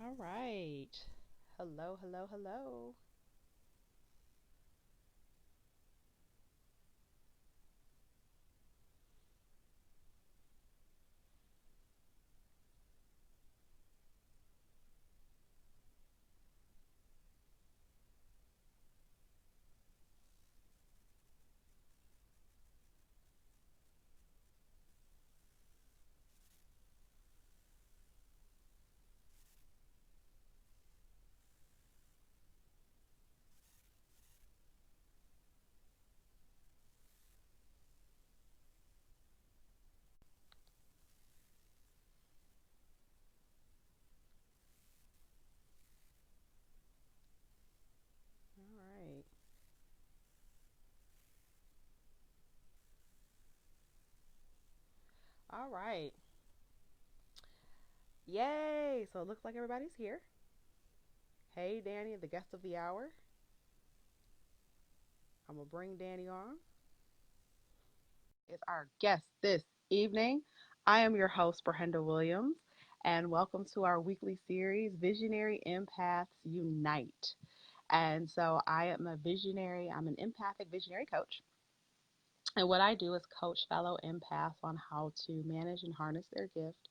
All right. Hello, hello, hello. All right. All right. Yay. So it looks like everybody's here. Hey, Danny, the guest of the hour. I'm going to bring Danny on. Is our guest this evening. I am your host, Ber-Henda Williams, and welcome to our weekly series, Visionary Empaths Unite. And so I am I'm an empathic visionary coach. And what I do is coach fellow empaths on how to manage and harness their gift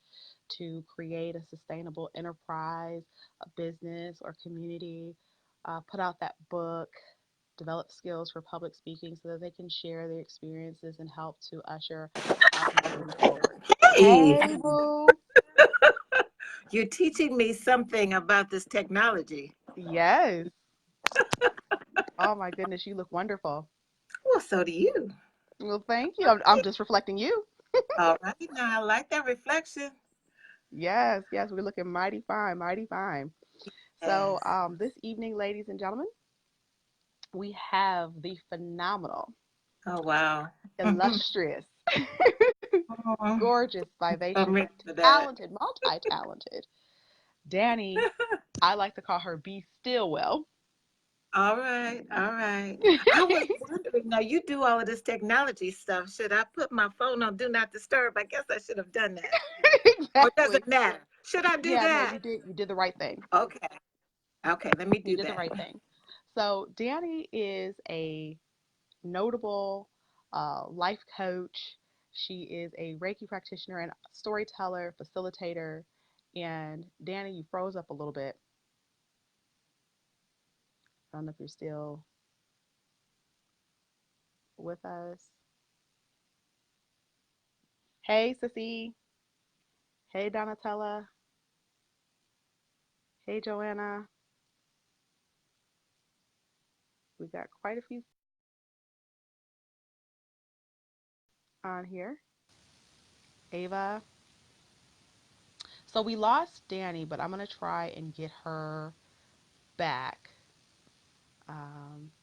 to create a sustainable enterprise, a business, or community, put out that book, develop skills for public speaking so that they can share their experiences and help to usher our community forward. Hey, Hey, boo. you're teaching me something about this technology. Yes. Oh, my goodness. You look wonderful. Well, so do you. Well, thank you. I'm just reflecting you. All right, now I like that reflection. Yes, yes. We're looking mighty fine, mighty fine. So, Yes. this evening, ladies and gentlemen, we have the phenomenal, Oh, wow. illustrious, Oh, gorgeous, I'm vivacious, ready for that. talented, multi talented Danny. I like to call her B. Stillwell. All right, all right. I was wondering, now you do all of this technology stuff. Should I put my phone on Do Not Disturb? I guess I should have done that. Or does Exactly. it matter? Should I do Yeah, no, that? you did the right thing. Okay, okay, let me You do did the that. right thing. So, Danny is a notable life coach. She is a Reiki practitioner and storyteller, facilitator. And Danny, you froze up a little bit. I don't know if you're still with us. Hey, Sissy. Hey, Donatella. Hey, Joanna. We got quite a few on here. Ava. So we lost Danny, but I'm going to try and get her back.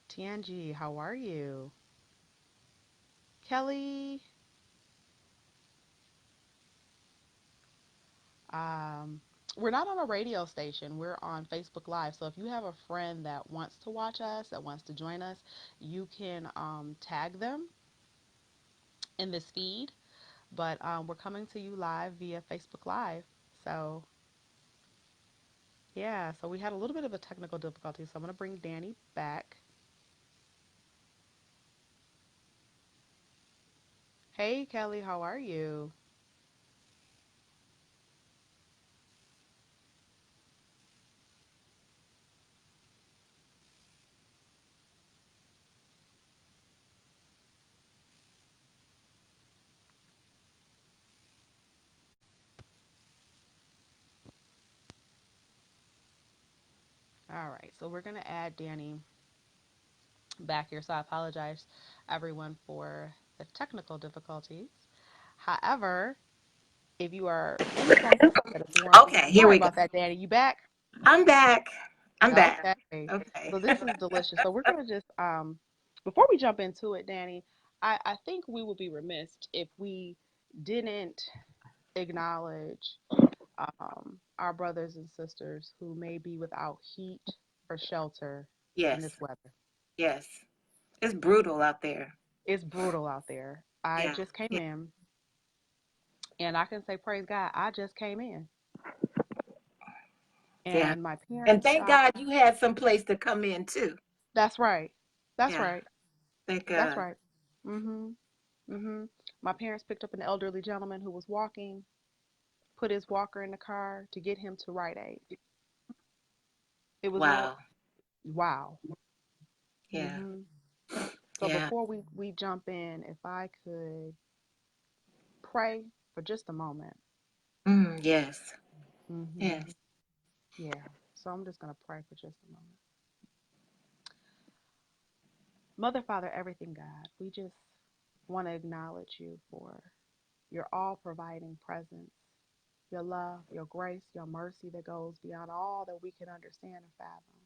Tianji, how are you? Kelly. Um, we're not on a radio station. We're on Facebook Live. So if you have a friend that wants to watch us, that wants to join us, you can tag them in this feed. But we're coming to you live via Facebook Live. So yeah, so we had a little bit of a technical difficulty. So I'm going to bring Danny back. Hey, Kelly, how are you? All right, so we're going to add Danny back here. So I apologize, everyone, for the technical difficulties. However, if you are in the phone, if you weren't, Okay, here sorry we go. about that, Danny. You back? I'm back. I'm back. Okay. Okay. So this is delicious. So we're gonna just before we jump into it, Danny, I think we would be remiss if we didn't acknowledge our brothers and sisters who may be without heat or shelter in Yes, this weather. yes. It's brutal out there. It's brutal out there. I Yeah, just came yeah. in and I can say praise God, I just came in. Yeah. And my And parents thank got, God you had some place to come in too. that's right. That's Yeah. right. Thank That's God. right. Mhm. Mhm. My parents picked up an elderly gentleman who was walking, put his walker in the car to get him to Rite Aid. It was no Wow. wow. Yeah. Mhm. So Yeah. before we jump in, if I could pray for just a moment. Yes. Mhm. Yes. Yeah. So I'm just going to pray for just a moment. Mother, Father, everything God, we just want to acknowledge you for your all providing presence, your love, your grace, your mercy that goes beyond all that we can understand and fathom.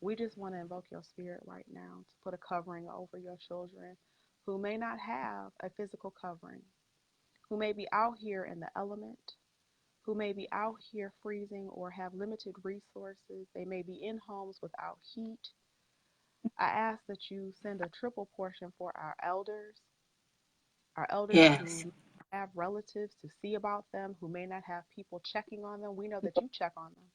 We just want to invoke your spirit right now to put a covering over your children who may not have a physical covering, who may be out here in the element, who may be out here freezing or have limited resources. They may be in homes without heat. I ask that you send a triple portion for our elders Yes. who have relatives to see about them, who may not have people checking on them. We know that you check on them.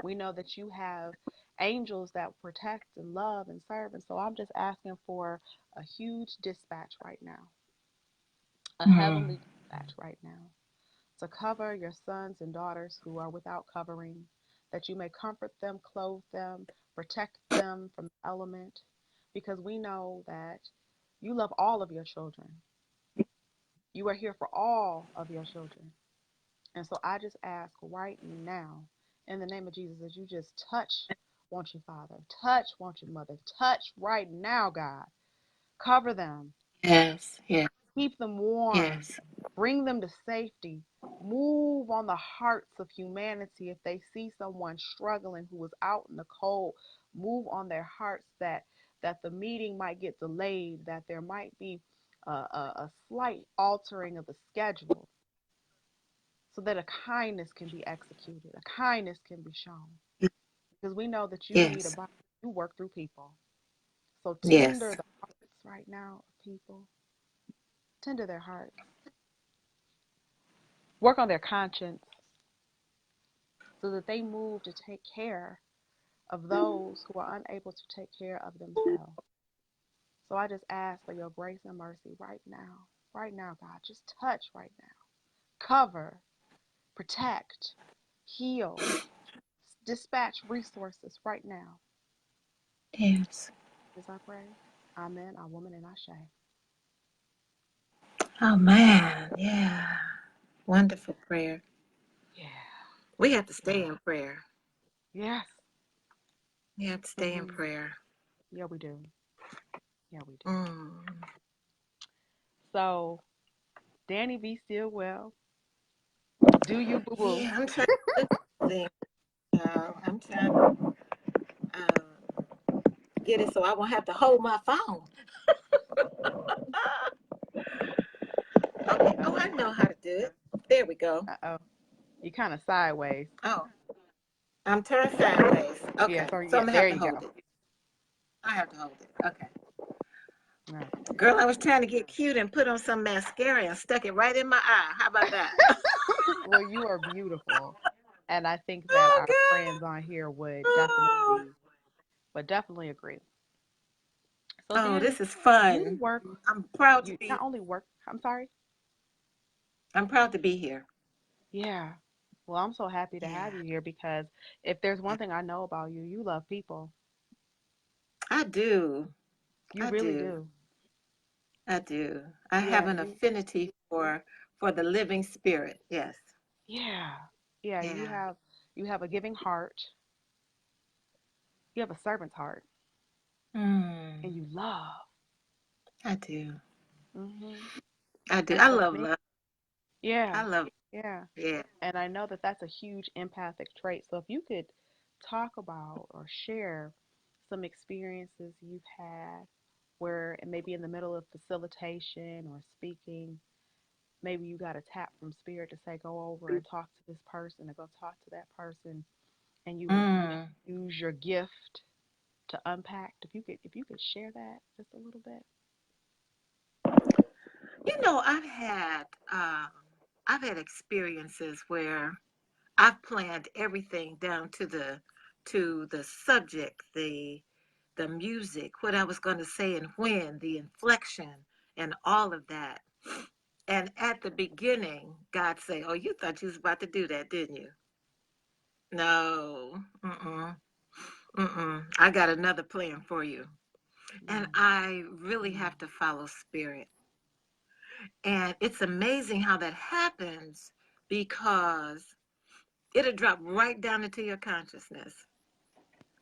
We know that you have angels that protect and love and serve. And so I'm just asking for a huge dispatch right now, a Mm. heavenly dispatch right now, to cover your sons and daughters who are without covering, that you may comfort them, clothe them, protect them from the element, because we know that you love all of your children. You are here for all of your children. And so I just ask right now, in the name of Jesus, that you just touch, won't you, Father? Touch, won't you, Mother? Touch right now, God. Cover them. Yes. Yes. Keep them warm. Yes. Bring them to safety. Move on the hearts of humanity if they see someone struggling who is out in the cold. Move on their hearts that the meeting might get delayed, that there might be a slight altering of the schedule so that a kindness can be executed, a kindness can be shown. Because we know that you need a Yes. body, you work through people. So tender Yes. the hearts right now of people, tender their hearts, work on their conscience so that they move to take care of those who are unable to take care of themselves. So I just ask for your grace and mercy right now, God. Just touch right now, cover, protect, heal, dispatch resources right now. Yes. As I pray, Amen, our woman, and Ashe. Oh man. Yeah. Wonderful prayer. Yeah, We have to stay yeah, in prayer. yes. We have to stay in Mm-hmm. prayer. Yeah, we do. Yeah, we do. Mm. So, Danny B. Stillwell, do you boo boo? Yeah, I'm trying to look at things. I'm trying to get it so I won't have to hold my phone. Okay. Uh Oh, I know how to do it. There we go. oh. You kind of sideways. Oh, I'm turned sideways. Yeah, Okay. so So yeah, I'm gonna there have to you hold go. it. I have to hold it. Okay. Okay. Girl, I was trying to get cute and put on some mascara and stuck it right in my eye. How about that? Well, you are beautiful. And I think that Oh, our friends God. on here Oh. would definitely agree. So Oh, Danny, this is you fun. work I'm proud to you not be. only work, I'm sorry. I'm proud to be here. Yeah. Well, I'm so happy to have Yeah, you here because if there's yeah. one thing I know about you, you love people. I do. You I really do. do. I do. I have Yeah, an affinity for the living spirit. Yes. yeah. Yeah, Yeah. you have a giving heart. You have a servant's heart Mm, and you love. I do. Mhm. I do. And I so love me, love. yeah. I love. Yeah. Yeah. And I know that that's a huge empathic trait. So if you could talk about or share some experiences you've had where maybe in the middle of facilitation or speaking, maybe you got a tap from spirit to say go over and talk to this person or go talk to that person and you Mm. use your gift to unpack. If you could share that just a little bit. You know, I've had experiences where I've planned everything down to the subject, the music, what I was going to say and when, the inflection and all of that. And at the beginning, God say, "Oh, you thought you was about to do that, didn't you? No, I got another plan for you." And Mm. I really have to follow spirit. And it's amazing how that happens because it'll drop right down into your consciousness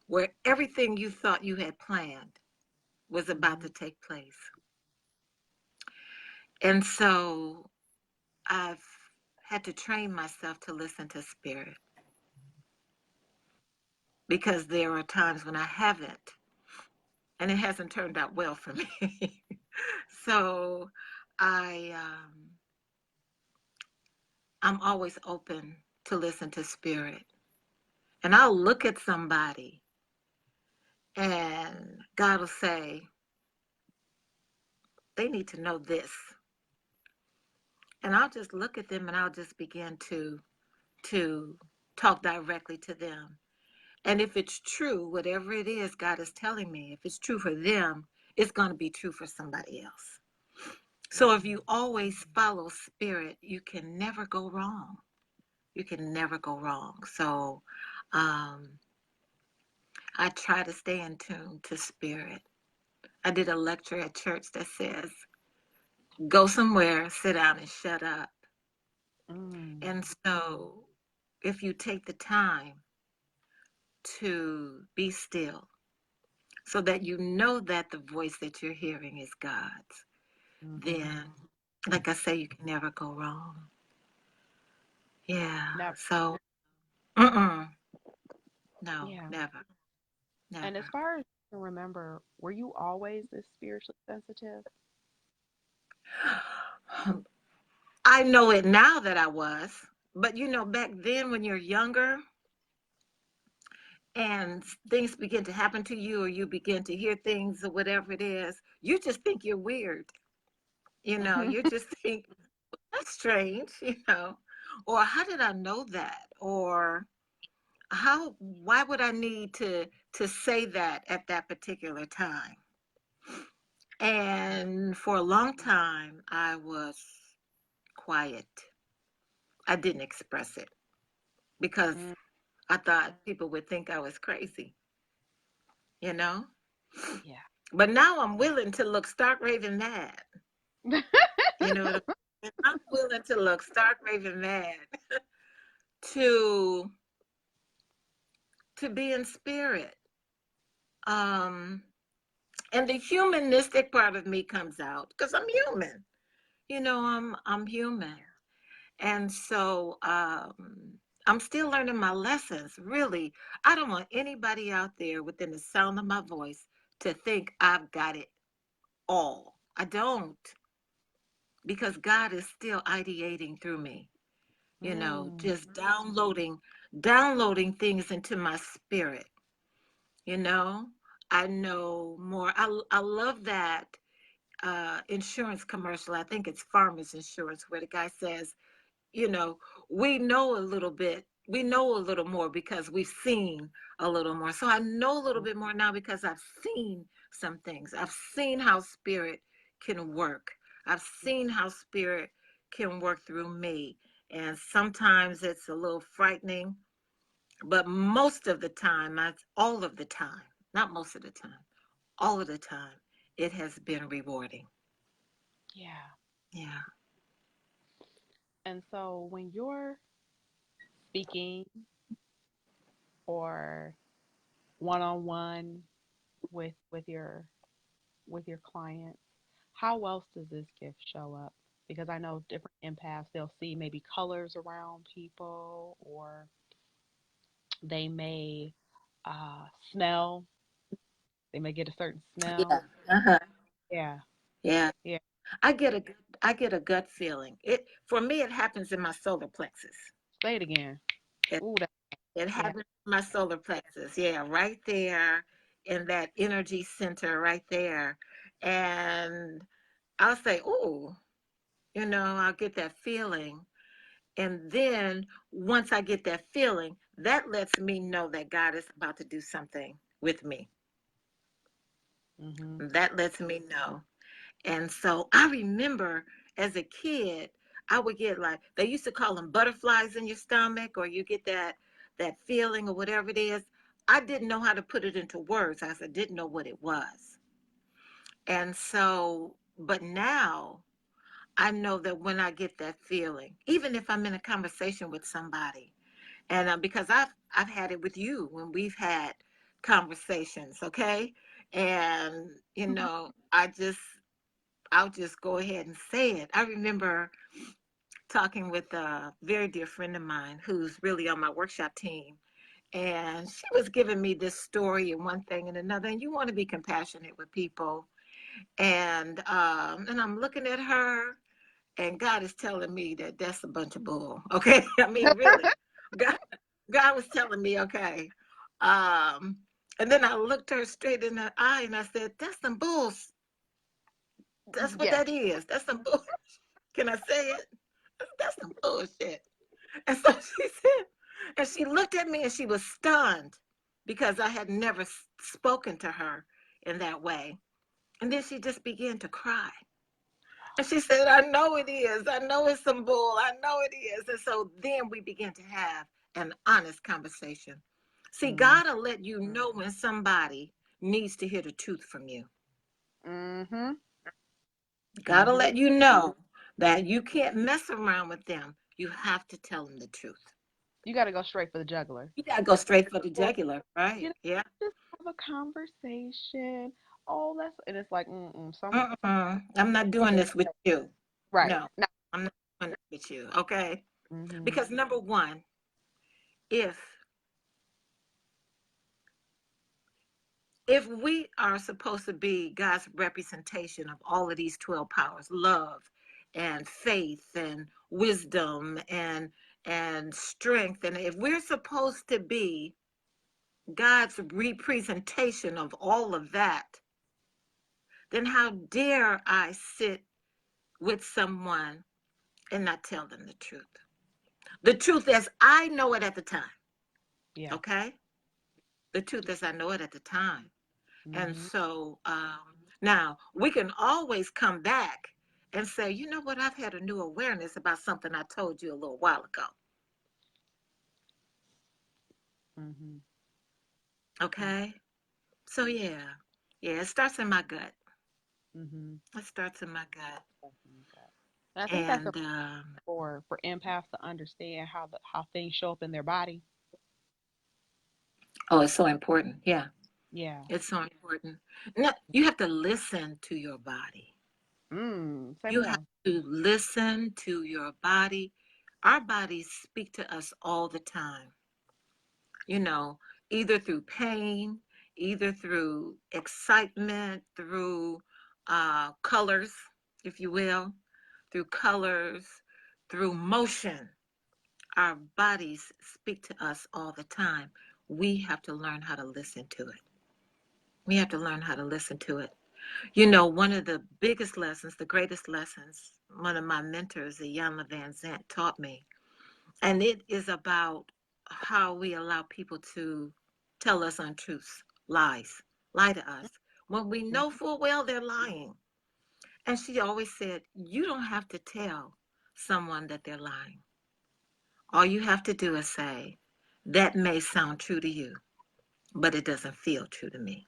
where everything you thought you had planned was about Mhm. to take place. And so I've had to train myself to listen to spirit because there are times when I haven't, and it hasn't turned out well for me. So I, I'm always open to listen to spirit, and I'll look at somebody, and God will say, "They need to know this," and I'll just look at them, and I'll just begin to talk directly to them. And if it's true, whatever it is God is telling me, if it's true for them, it's going to be true for somebody else. So if you always follow spirit, you can never go wrong. You can never go wrong. So um, I try to stay in tune to spirit. I did a lecture at church that says, "Go somewhere, sit down, and shut up." Mm. And so if you take the time to be still so that you know that the voice that you're hearing is God's, Mhm. then, like I say, you can never go wrong. Yeah. Never. So, mm-mm, no, Yeah. never, And as never. far as you can remember, were you always this spiritually sensitive? I know it now that I was, but back then when you're younger and things begin to happen to you or you begin to hear things or whatever it is, you just think you're weird. Mhm. You just think, "That's strange," or "How did I know that?" Or why would I need to say that at that particular time? And for a long time, I was quiet. I didn't express it because Mm. I thought people would think I was crazy, you know? Yeah. But now I'm willing to look stark raving mad. You know what I mean? I'm willing to look stark raving mad to to be in spirit. Um and the humanistic part of me comes out because I'm human. I'm human. And so I'm still learning my lessons. Really, I don't want anybody out there within the sound of my voice to think I've got it all. I don't, because God is still ideating through me, Mm. just downloading things into my spirit, you know. I know more. I love that insurance commercial. I think it's Farmers Insurance, where the guy says, you know, we know a little bit. We know a little more because we've seen a little more. So I know a little bit more now because I've seen some things. I've seen how spirit can work. I've seen how spirit can work through me. And sometimes it's a little frightening, but most of the time, all of the time, not most of the time, all of the time, it has been rewarding. Yeah. Yeah. And so when you're speaking or one-on-one with your clients, how else does this gift show up? Because I know different empaths, they'll see maybe colors around people, or they may smell, they may get a certain Yeah. smell. Uh-huh. Yeah, Yeah. yeah. I get a gut feeling. It for me it happens in my solar plexus. Say it again. It Ooh, that, it yeah. happens in my solar plexus. Yeah, right there in that energy center right there. And I'll say, "Oh, I'll get that feeling." And then once I get that feeling, that lets me know that God is about to do something with me. Mhm. That lets me know. And so I remember as a kid, I would get like they used to call them butterflies in your stomach, or you get that feeling or whatever it is. I didn't know how to put it into words. I didn't know what it was. And so, but now I know that when I get that feeling, even if I'm in a conversation with somebody, and because I've had it with you when we've had conversations, okay, and I'll just go ahead and say it. I remember talking with a very dear friend of mine who's really on my workshop team, and she was giving me this story and one thing and another. And you want to be compassionate with people, and I'm looking at her, and God is telling me that that's a bunch of bull. Okay, I mean, really, God, God was telling me, okay. Um, and then I looked her straight in the eye and I said, "That's some bulls. That's what Yes. that is. That's some bull. Can I say it? That's some bullshit." And so she said, and she looked at me and she was stunned because I had never spoken to her in that way. And then she just began to cry. And she said, "I know it is. I know it's some bull. I know it is." And so then we began to have an honest conversation. See, Mhm. God will let you know when somebody needs to hear the truth from you. Mhm. God will Mhm. let you know that you can't mess around with them. You have to tell them the truth. You got to go straight for the jugular. You got to go straight for the Or, jugular, you right? know, Yeah. just have a conversation. Oh, that's and it's like some I'm not doing others this with say, you. right. No, No. I'm not doing this with you. Okay. Mhm. Because number one, if if we are supposed to be God's representation of all of these 12 powers, love and faith and wisdom and strength, and if we're supposed to be God's representation of all of that, then how dare I sit with someone and not tell them the truth? The truth as I know it at the time, Yeah. okay? The truth as I know it at the time. And Mhm. so now we can always come back and say, you know what, I've had a new awareness about something I told you a little while ago. Mhm. Okay? So yeah, it starts in my gut. Mhm. It starts in my gut. And I think that's And for empaths to understand how things show up in their body. oh, it's so important. Yeah, Yeah. it's so important. No, you have to listen to your body. Say You have more. to listen to your body. Our bodies speak to us all the time, you know, either through pain, either through excitement, through colors, if you will, through colors, through motion. Our bodies speak to us all the time. We have to learn how to listen to it. We have to learn how to listen to it. You know, one of the biggest lessons, the greatest lessons, one of my mentors, Iyanla Van Zant, taught me, and it is about how we allow people to tell us untruths, lies, lie to us when we know full well they're lying. And she always said, you don't have to tell someone that they're lying. All you have to do is say, that may sound true to you, but it doesn't feel true to me.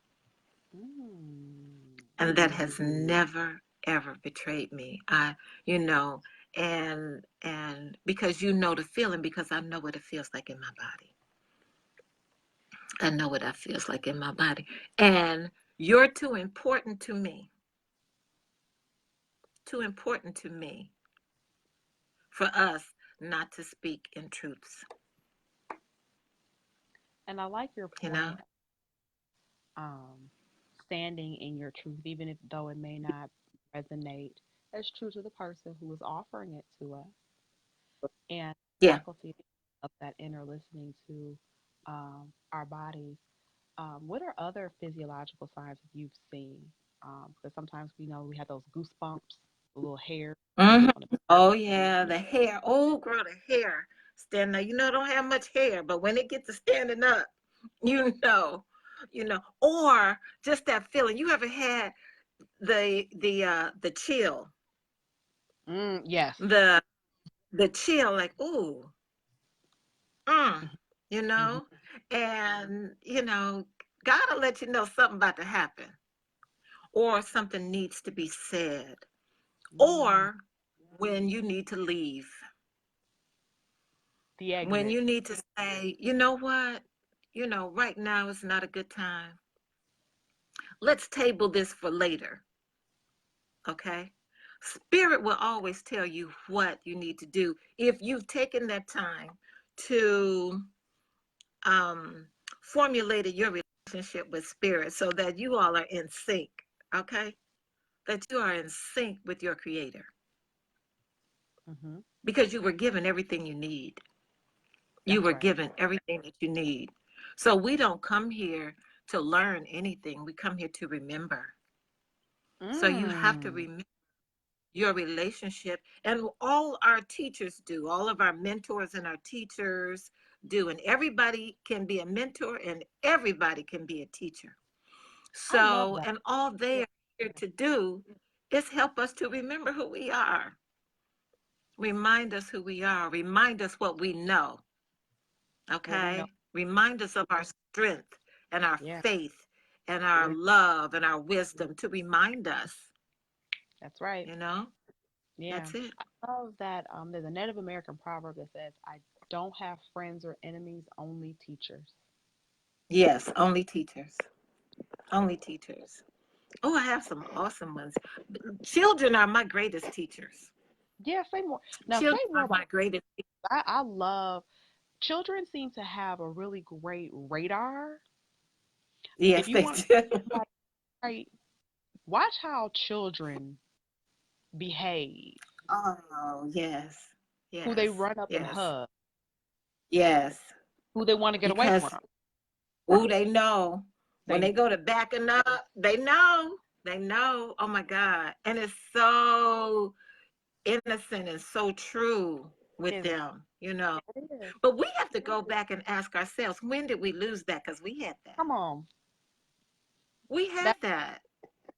Mm. And that has never ever betrayed me. You know, and because you know the feeling, because I know what it feels like in my body. I know what that feels like in my body. And you're too important to me, too important to me for us not to speak in truths, And I like your you know? point, um, standing in your truth, even if though it may not resonate as true to the person who is offering it to us, and Yeah. faculty of that inner listening to our bodies. What are other physiological signs that you've seen? Because sometimes we know we have those goosebumps. little hair Hmm. on the Oh yeah, the hair. Oh girl, the hair. Stand up. I don't have much hair, but when it gets to standing up, you know, or just that feeling. You ever had the chill, yes. the the chill, like ooh, mm, Mhm, you mhm. know, and God will let you know something about to happen, or something needs to be said, Mm, or when you need to leave, the when exit. you need to say, you know what, right now is not a good time. Let's table this for later, okay? Spirit will always tell you what you need to do if you've taken that time to um, formulated your relationship with spirit so that you all are in sync, okay? That you are in sync with your creator Hmm. because you were given everything you need. You That's were right. given everything that you need. So we don't come here to learn anything. We come here to remember. So you have to Mm. remember your relationship. And all our teachers do, all of our mentors and our teachers do. And everybody can be a mentor and everybody can be a teacher. I love So, that. and all they are here to do is help us to remember who we are, remind us who we are, remind us what we know, What we know. okay? Remind us of our strength and our Yeah. faith and our love and our wisdom to remind us, That's right. you know? Yeah. That's it. I love that. There's a Native American proverb that says, I don't have friends or enemies, only teachers. Yes, only teachers. Only teachers. Oh, I have some awesome ones. Children are my greatest teachers. Yeah, say more. Now, say Children more are about. my greatest. I love children. Seem to have a really great radar. If Yes, you they want to do. somebody right, watch how children behave, Oh, yes. who they Yes. run up and Yes. hug, Yes. who they want to get away Because, from. oh, they know. When They they go to backing up, they know. They know. Oh my God. And it's so innocent and so true with is them. it is. But we have to go back and ask ourselves, when did we lose that? Because we had that. Come on, We had that that.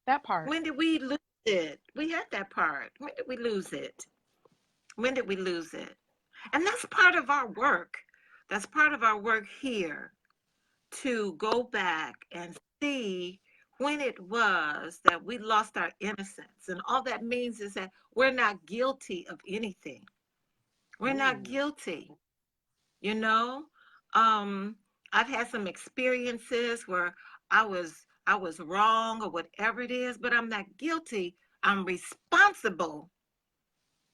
that part. When did we lose it? We had that part. When did we lose it? When did we lose it? And that's part of our work. That's part of our work here to go back and see when it was that we lost our innocence. And all that means is that we're not guilty of anything. We're not Ooh, guilty, you know? Um, I've had some experiences where I was wrong or whatever it is, but I'm not guilty. I'm responsible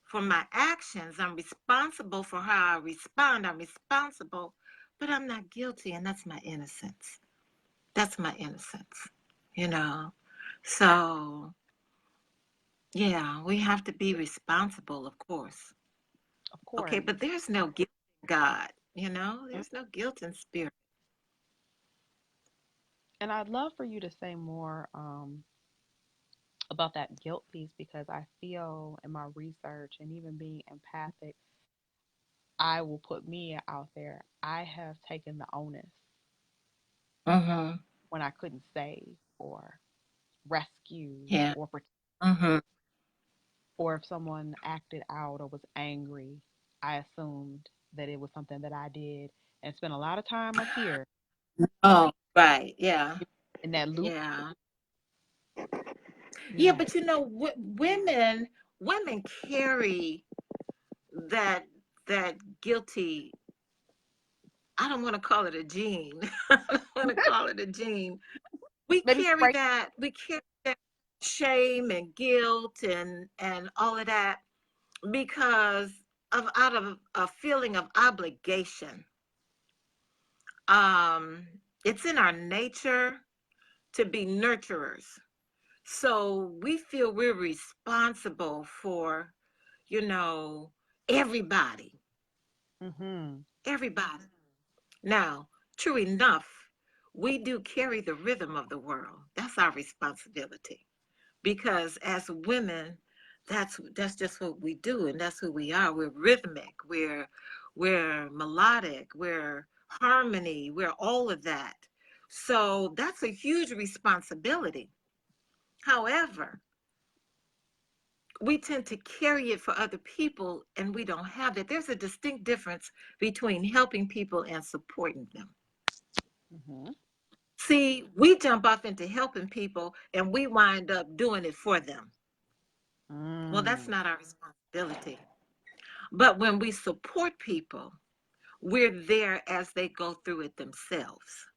for my actions. I'm responsible for how I respond. I'm responsible, but I'm not guilty, and that's my innocence. That's my innocence, you know? So, yeah, we have to be responsible, of course. of Okay, course. but there's no guilt in God, Mm. There's no guilt in spirit. And I'd love for you to say more about that guilt piece because I feel in my research and even being empathic, I will put me out there. I have taken the onus Mm-hmm. when I couldn't save or rescue Yeah. or Mm-hmm. or if someone acted out or was angry, I assumed that it was something that I did and spent a lot of time up here Oh, right. Yeah. in that loop. Yeah. Yeah, Yeah. but women carry that that guilty. I don't want to call it a gene. I don't want to call it a gene. We Maybe carry spray. that. We carry that shame and guilt and all of that because of out of a feeling of obligation. Um, it's in our nature to be nurturers. So we feel we're responsible for, you know, everybody, Mm-hmm. everybody. Now, true enough, we do carry the rhythm of the world. That's our responsibility. Because as women, That's just what we do, and that's who we are. We're rhythmic, we're melodic, we're harmony, we're all of that. So that's a huge responsibility. However, we tend to carry it for other people and we don't have it. There's a distinct difference between helping people and supporting them. Mm-hmm. See, we jump off into helping people and we wind up doing it for them. Well, that's Mm. not our responsibility. But when we support people, we're there as they go through it themselves.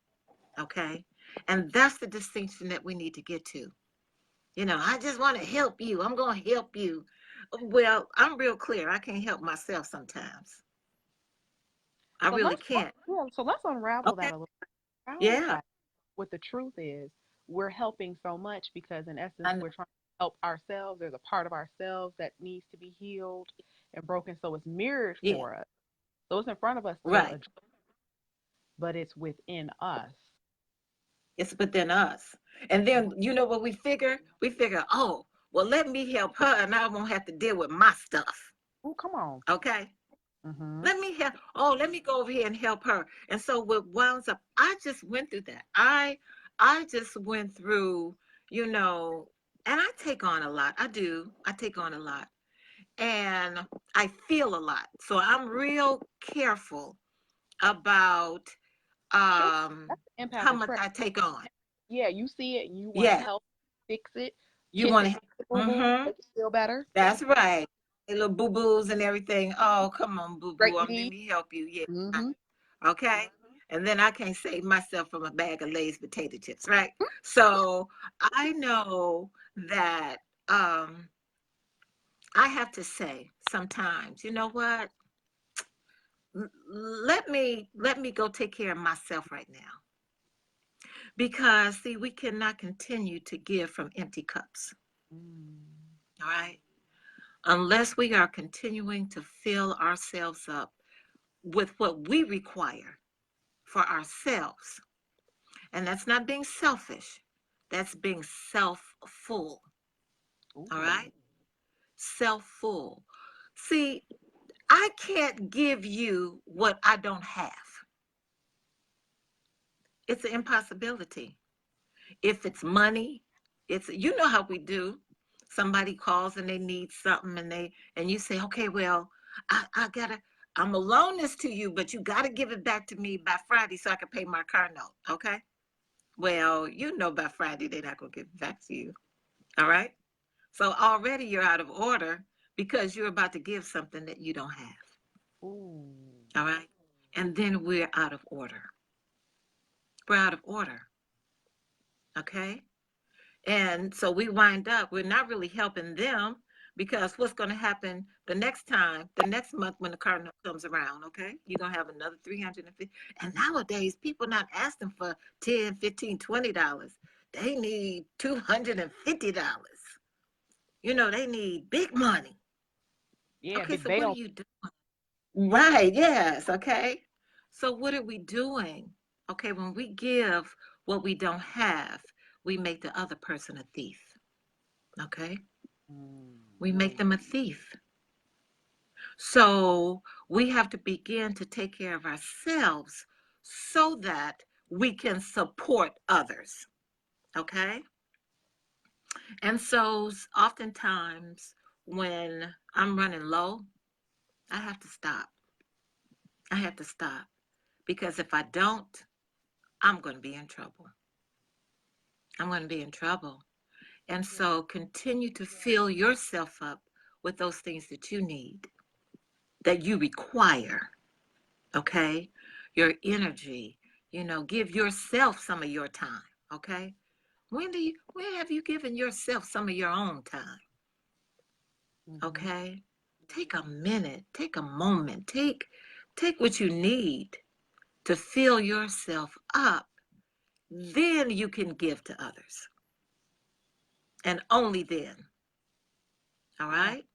Okay. And that's the distinction that we need to get to. I just want to help you. I'm going to help you. Well, I'm real clear. I can't help myself sometimes. I So really let's can't. yeah, so let's unravel that Okay. a little. How is Yeah. that? What the truth is, we're helping so much because in essence I know. we're trying to help ourselves. There's a part of ourselves that needs to be healed and broken, so it's mirrored Yeah. for us. So it's in front of us to Right. address, but it's within us. It's within us. And then, you know what we figure? We figure, oh, well, let me help her and I won't have to deal with my stuff. Oh, come on. Okay. Mm-hmm. Let me help. Oh, let me go over here and help her. And so what winds up, I just went through that. I just went through, you know, and I take on a lot. I do. I take on a lot. And I feel a lot. So I'm real careful about Sure. um That's the empath how in much track. I take on. Yeah, you see it and you want to Yeah. help fix it, You kiss want it, to boo boo, mm-hmm. make it feel better. That's right. The little boo-boos and everything. Oh, come on, boo-boo. Great Let need. me help you. Yeah. Mm-hmm. Okay. And then I can't save myself from a bag of Lay's potato chips, right? So I know that I have to say sometimes, you know what? Let me go take care of myself right now. Because see, we cannot continue to give from empty cups. Mm. All right. Unless we are continuing to fill ourselves up with what we require for ourselves. And that's not being selfish, that's being self full. All Ooh. right? Self full. See, I can't give you what I don't have. It's an impossibility. If it's money, you know how we do. Somebody calls and they need something and you say, okay, well, I gotta I'm gonna loan this to you, but you gotta give it back to me by Friday so I can pay my car note. Okay. Well, you know by Friday they're not gonna give it back to you. All right. So already you're out of order because you're about to give something that you don't have. Ooh. All right. And then we're out of order. We're out of order. Okay. And so we wind up, we're not really helping them because what's going to happen the next month when the car note comes around, okay? You're going to have another 350. And nowadays, people not asking for 10, 15, $20. They need $250. They need big money. Yeah, Okay, big so what are bail. you doing? Right, yes, okay. So what are we doing? Okay, when we give what we don't have, we make the other person a thief. Okay? We Mm. make them a thief. So we have to begin to take care of ourselves so that we can support others. Okay? And so oftentimes when I'm running low, I have to stop. I have to stop because if I don't, I'm going to be in trouble. I'm going to be in trouble. And Yeah. so continue to fill yourself up with those things that you need, that you require. Okay? Your energy, give yourself some of your time. Okay? When have you given yourself some of your own time? Mm-hmm. Okay? Take a minute, take a moment, take what you need to fill yourself up. Then you can give to others. And only then. All Yeah. right?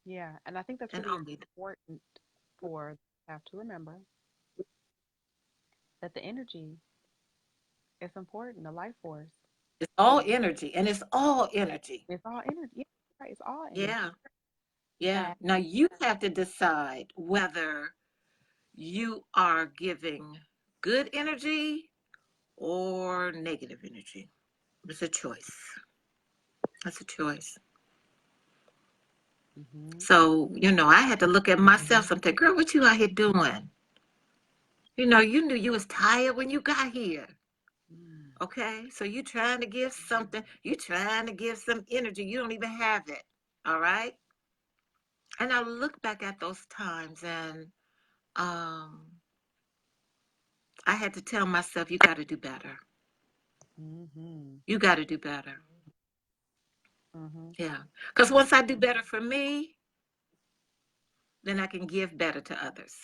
Yeah. And I think that's And really only then. important for have to remember that the energy is important, the life force. It's all energy and it's all energy. It's all energy. Right, it's all Yeah. energy. Yeah. And Now you have to decide whether you are giving good energy or negative energy. It's a choice. That's a choice. hmm So, I had to look at myself and think, girl, what you out here doing? You knew you was tired when you got here. mm Okay? So you trying to give something, you trying to give some energy. You don't even have it. All right? And I look back at those times and um I had to tell myself, you got to do better. hmm You got to do better. hmm Yeah. Because once I do better for me, then I can give better to others.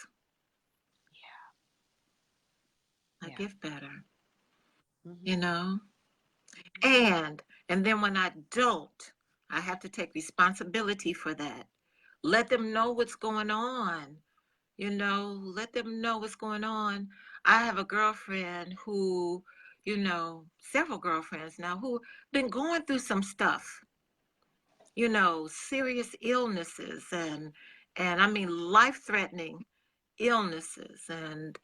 I Yeah. give better, you hmm know? And then when I don't, I have to take responsibility for that. Let them know what's going on. Let them know what's going on. I have a girlfriend who, several girlfriends now who been going through some stuff, serious illnesses and I mean life-threatening illnesses and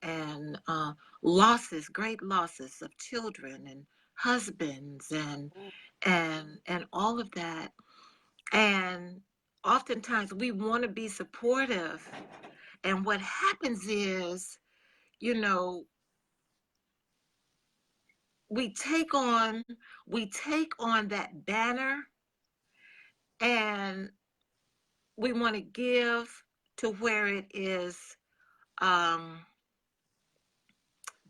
losses, great losses of children and husbands and all of that. And oftentimes we want to be supportive, and what happens is, you know, we take on that banner, and we want to give to where it is um,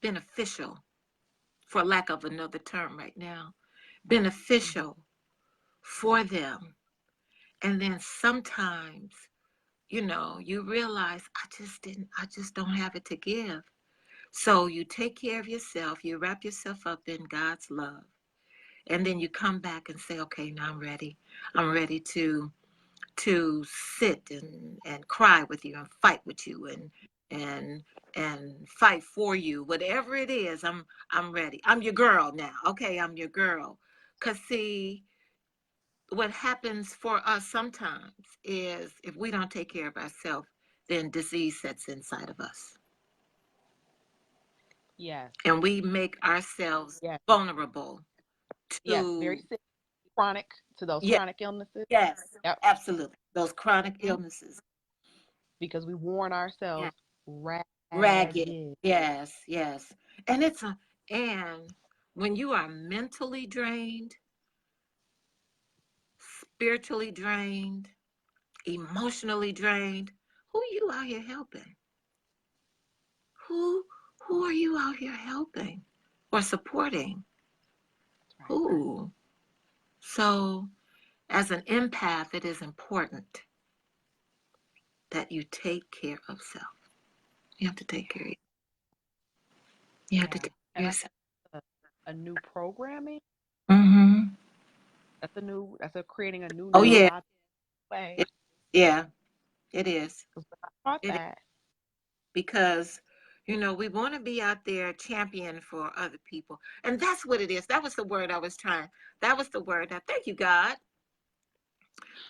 beneficial, for lack of another term right now, beneficial for them. And then sometimes, you realize I just don't have it to give. So you take care of yourself, you wrap yourself up in God's love, and then you come back and say, okay, now I'm ready. I'm ready to sit and cry with you and fight with you and and fight for you, whatever it is. I'm ready. I'm your girl now. Okay, I'm your girl. Cause see, what happens for us sometimes is if we don't take care of ourselves, then disease sets inside of us, Yes. and we make ourselves Yes. vulnerable Yes. Very to, sick, chronic to those yeah, chronic illnesses. yes, Yep. absolutely, those chronic Mhm. illnesses. Because we worn Yeah. ourselves Ragged. ragged. Yes, yes. And and when you are mentally drained, spiritually drained, emotionally drained, who you out here helping? Who who are you out here helping or supporting? That's right. Who? So as an empath, it is important that you take care of self. You have to take care of you. You have to Yeah. take care And of I yourself. think a new programming. Mm-hmm. That's a creating a new Oh yeah. neurological way. It, yeah, it is. Because I taught It is. that. Because we want to be out there champion for other people, and that's what it is. That was the word I was trying. That was the word. Now thank you, God.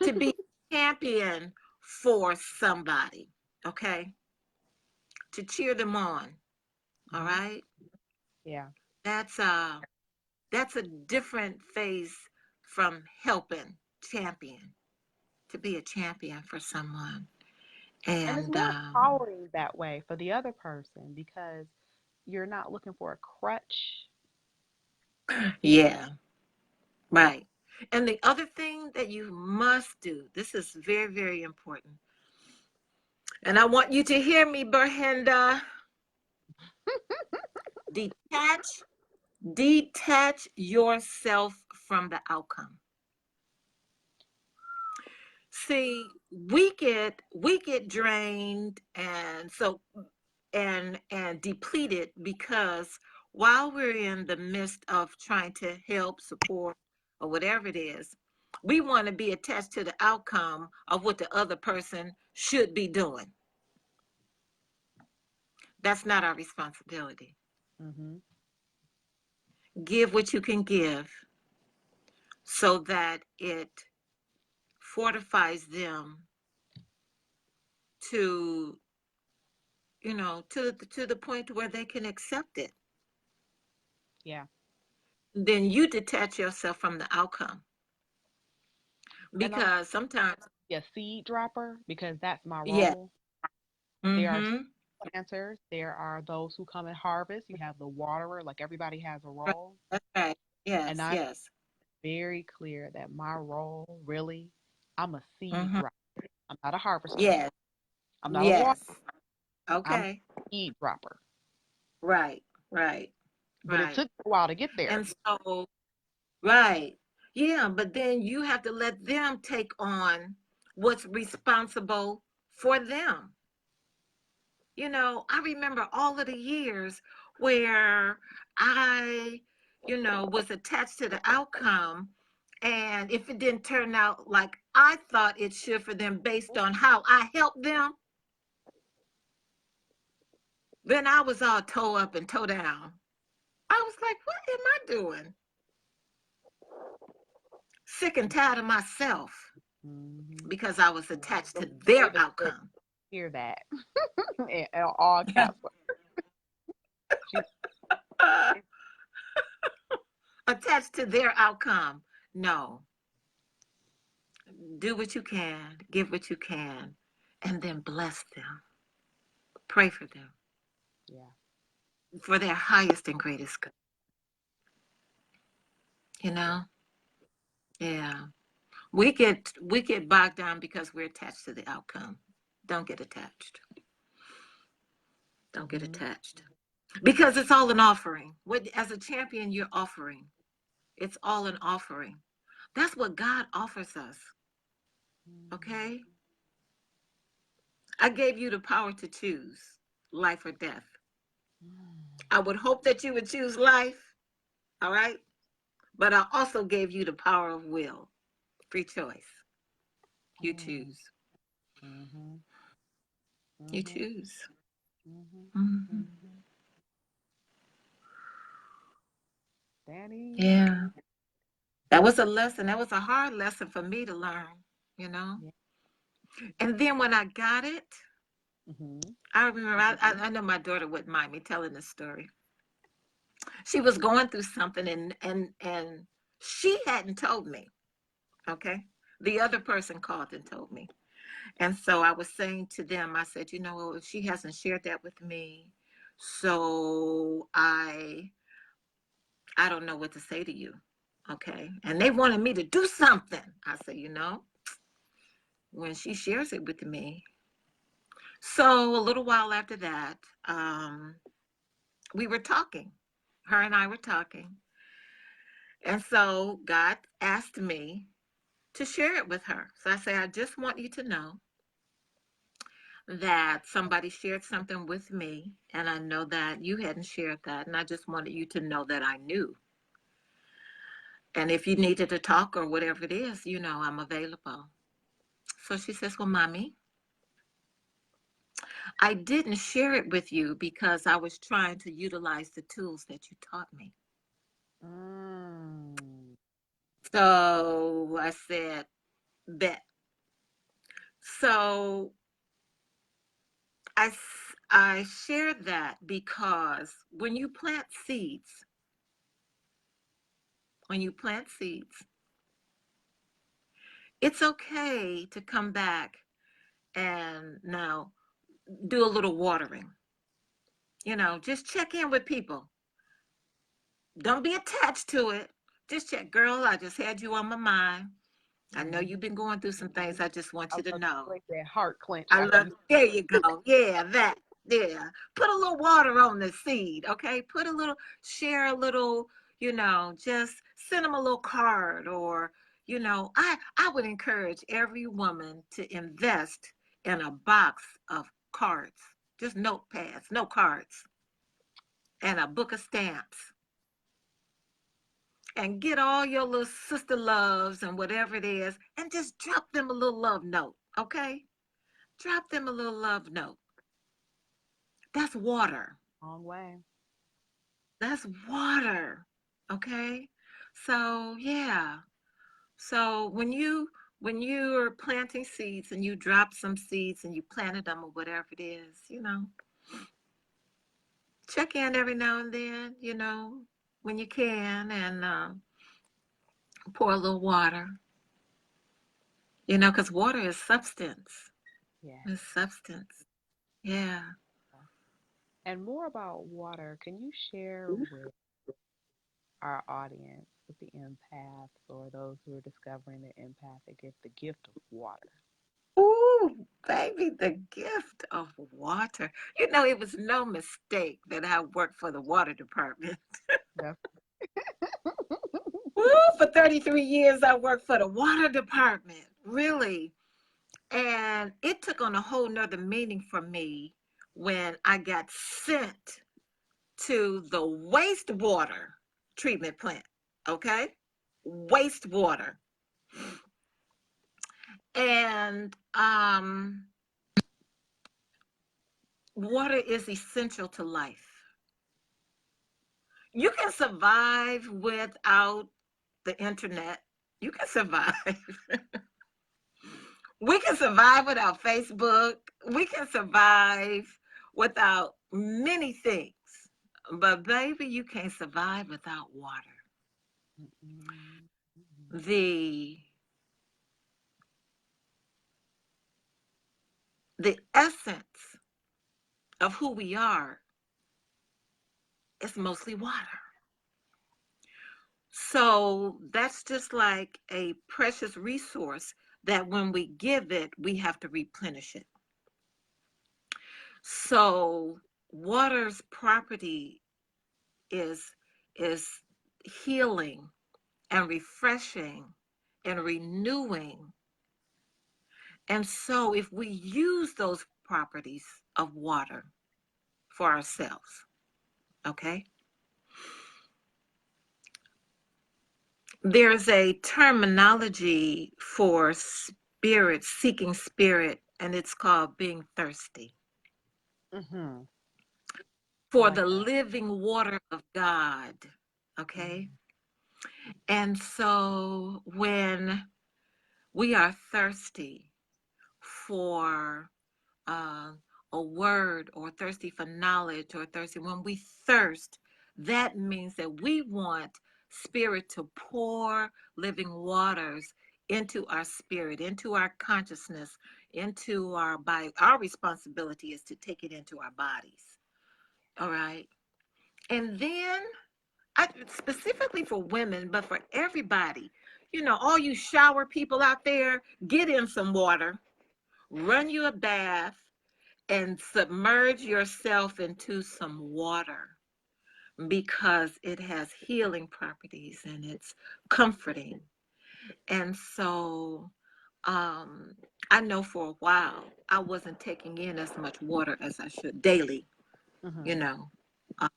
To be champion for somebody. Okay, to cheer them on. All hmm right. Yeah. That's a different phase from helping. Champion, to be a champion for someone. And it's And more empowering that way for the other person because you're not looking for a crutch. yeah, right. And the other thing that you must do, this is very, very important. And I want you to hear me, Ber-Henda. Detach, detach yourself from the outcome. See, we get drained and depleted because while we're in the midst of trying to help, support, or whatever it is, we want to be attached to the outcome of what the other person should be doing. That's not our responsibility. hmm Give what you can give so that it fortifies them to, to the point where they can accept it. Yeah. Then you detach yourself from the outcome, And I'm because sometimes, a seed dropper because that's my yeah. role. There are Mm-hmm. planters, there are those who come and harvest. You have the waterer, like everybody has a Right. role. That's right. And Yes, I'm yes. very clear that my role really, I'm a seed Mm-hmm. dropper. I'm not a harvester. Yes, I'm not a water. yes. I'm Okay. a seed dropper. Right, right, But it right. took a while to get there. And so, right. Yeah, but then you have to let them take on what's responsible for them. I remember all of the years where I, was attached to the outcome. And if it didn't turn out like I thought it should for them based on how I helped them, then I was all toe up and toe down. I was like, what am I doing? Sick and tired of myself Hmm. because I was attached So to their David said, outcome. hear that in all caps. She, Attached to their outcome. No, do what you can, give what you can, and then bless them. Pray for them yeah. for their highest and greatest good. You Yeah. know? Yeah. We get bogged down because we're attached to the outcome. Don't get attached. Don't get Hmm. attached. Because it's all an offering. What as a champion you're offering. It's all an offering. That's what God offers us. Okay? I gave you the power to choose life or death. I would hope that you would choose life, all right? But I also gave you the power of will, free choice. You Hmm. choose. Hmm. You Hmm. choose. Hmm. Hmm. Hmm. Danny. Yeah. That was a lesson. That was a hard lesson for me to learn, you know? Yeah. And then when I got it, Hmm. I remember, I know my daughter wouldn't mind me telling this story. She was going through something, and she hadn't told me, okay? The other person called and told me. And so I was saying to them, I said, she hasn't shared that with me. So I don't know what to say to you. Okay. And they wanted me to do something. I said, when she shares it with me. So a little while after that, we were talking. Her and I were talking. And so God asked me to share it with her. So I say, I just want you to know that somebody shared something with me, and I know that you hadn't shared that, and I just wanted you to know that I knew. And if you needed to talk or whatever it is, I'm available. So she says, well, mommy, I didn't share it with you because I was trying to utilize the tools that you taught me. Mm. So I said, bet. So I, I shared that because when you plant seeds, it's okay to come back and now do a little watering. Just check in with people. Don't be attached to it. Just check, girl. I just had you on my mind. I know Hmm. you've been going through some things. I just want I you to love know. like that heart clench I after love. you. There you go. Yeah, that. Yeah. Put a little water on the seed. Okay. Share a little. Just send them a little card, or I would encourage every woman to invest in a box of cards, just notepads, no cards, and a book of stamps, and get all your little sister loves and whatever it is, and just drop them a little love note. Okay. Drop them a little love note. That's water. Long way. That's water. Okay. So, yeah. So, when you're planting seeds and you drop some seeds and you planted them or whatever it is, check in every now and then, when you can, and pour a little water, because water is substance. Yes. It's substance. Yeah. And more about water, can you share with our audience, with the empaths or those who are discovering the empathic gift, the gift of water? Ooh, baby, the gift of water. It was no mistake that I worked for the water department. That's Woo, for 33 years, I worked for the water department. Really. And it took on a whole nother meaning for me when I got sent to the wastewater treatment plant. Okay? Wastewater. And water is essential to life. You can survive without the internet. You can survive. We can survive without Facebook. We can survive without many things. But baby, you can't survive without water. mm-mm, mm-mm. The the essence of who we are is mostly water. So that's just like a precious resource that when we give it, we have to replenish it. So water's property is is healing and refreshing and renewing. And so if we use those properties of water for ourselves, okay? There's a terminology for spirit, seeking spirit, and it's called being thirsty Mm-hmm. I for like the that. living water of God, okay? Mm-hmm. And so when we are thirsty for uh, a word, or thirsty for knowledge, or thirsty, when we thirst, that means that we want spirit to pour living waters into our spirit, into our consciousness, into our body. Our responsibility is to take it into our bodies. All right. And then, specifically for women, but for everybody, all you shower people out there, get in some water, run you a bath, and submerge yourself into some water, because it has healing properties and it's comforting. And so um, I know for a while I wasn't taking in as much water as I should daily, you Mm-hmm. know, uh,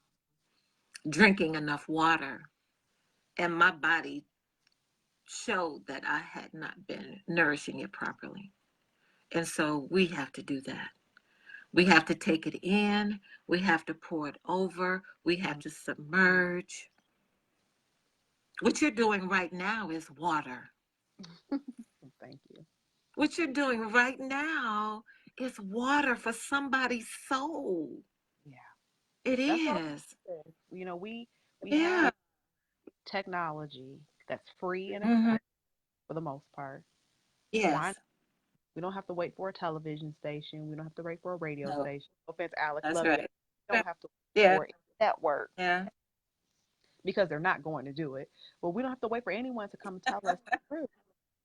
drinking enough water. And my body showed that I had not been nourishing it properly. And so we have to do that. We have to take it in. We have to pour it over. We have to submerge. What you're doing right now is water. Thank you. What you're doing right now is water for somebody's soul. Yeah. It That's all is. it is. We Yeah. have technology that's free and Hmm. accessible for the most part. Why Yes. we don't have to wait for a television station. We don't have to wait for a radio No, station. No offense, Alex, that's love you. right. We don't have to wait Yeah. for a network Yeah. because they're not going to do it. But we don't have to wait for anyone to come tell us the truth.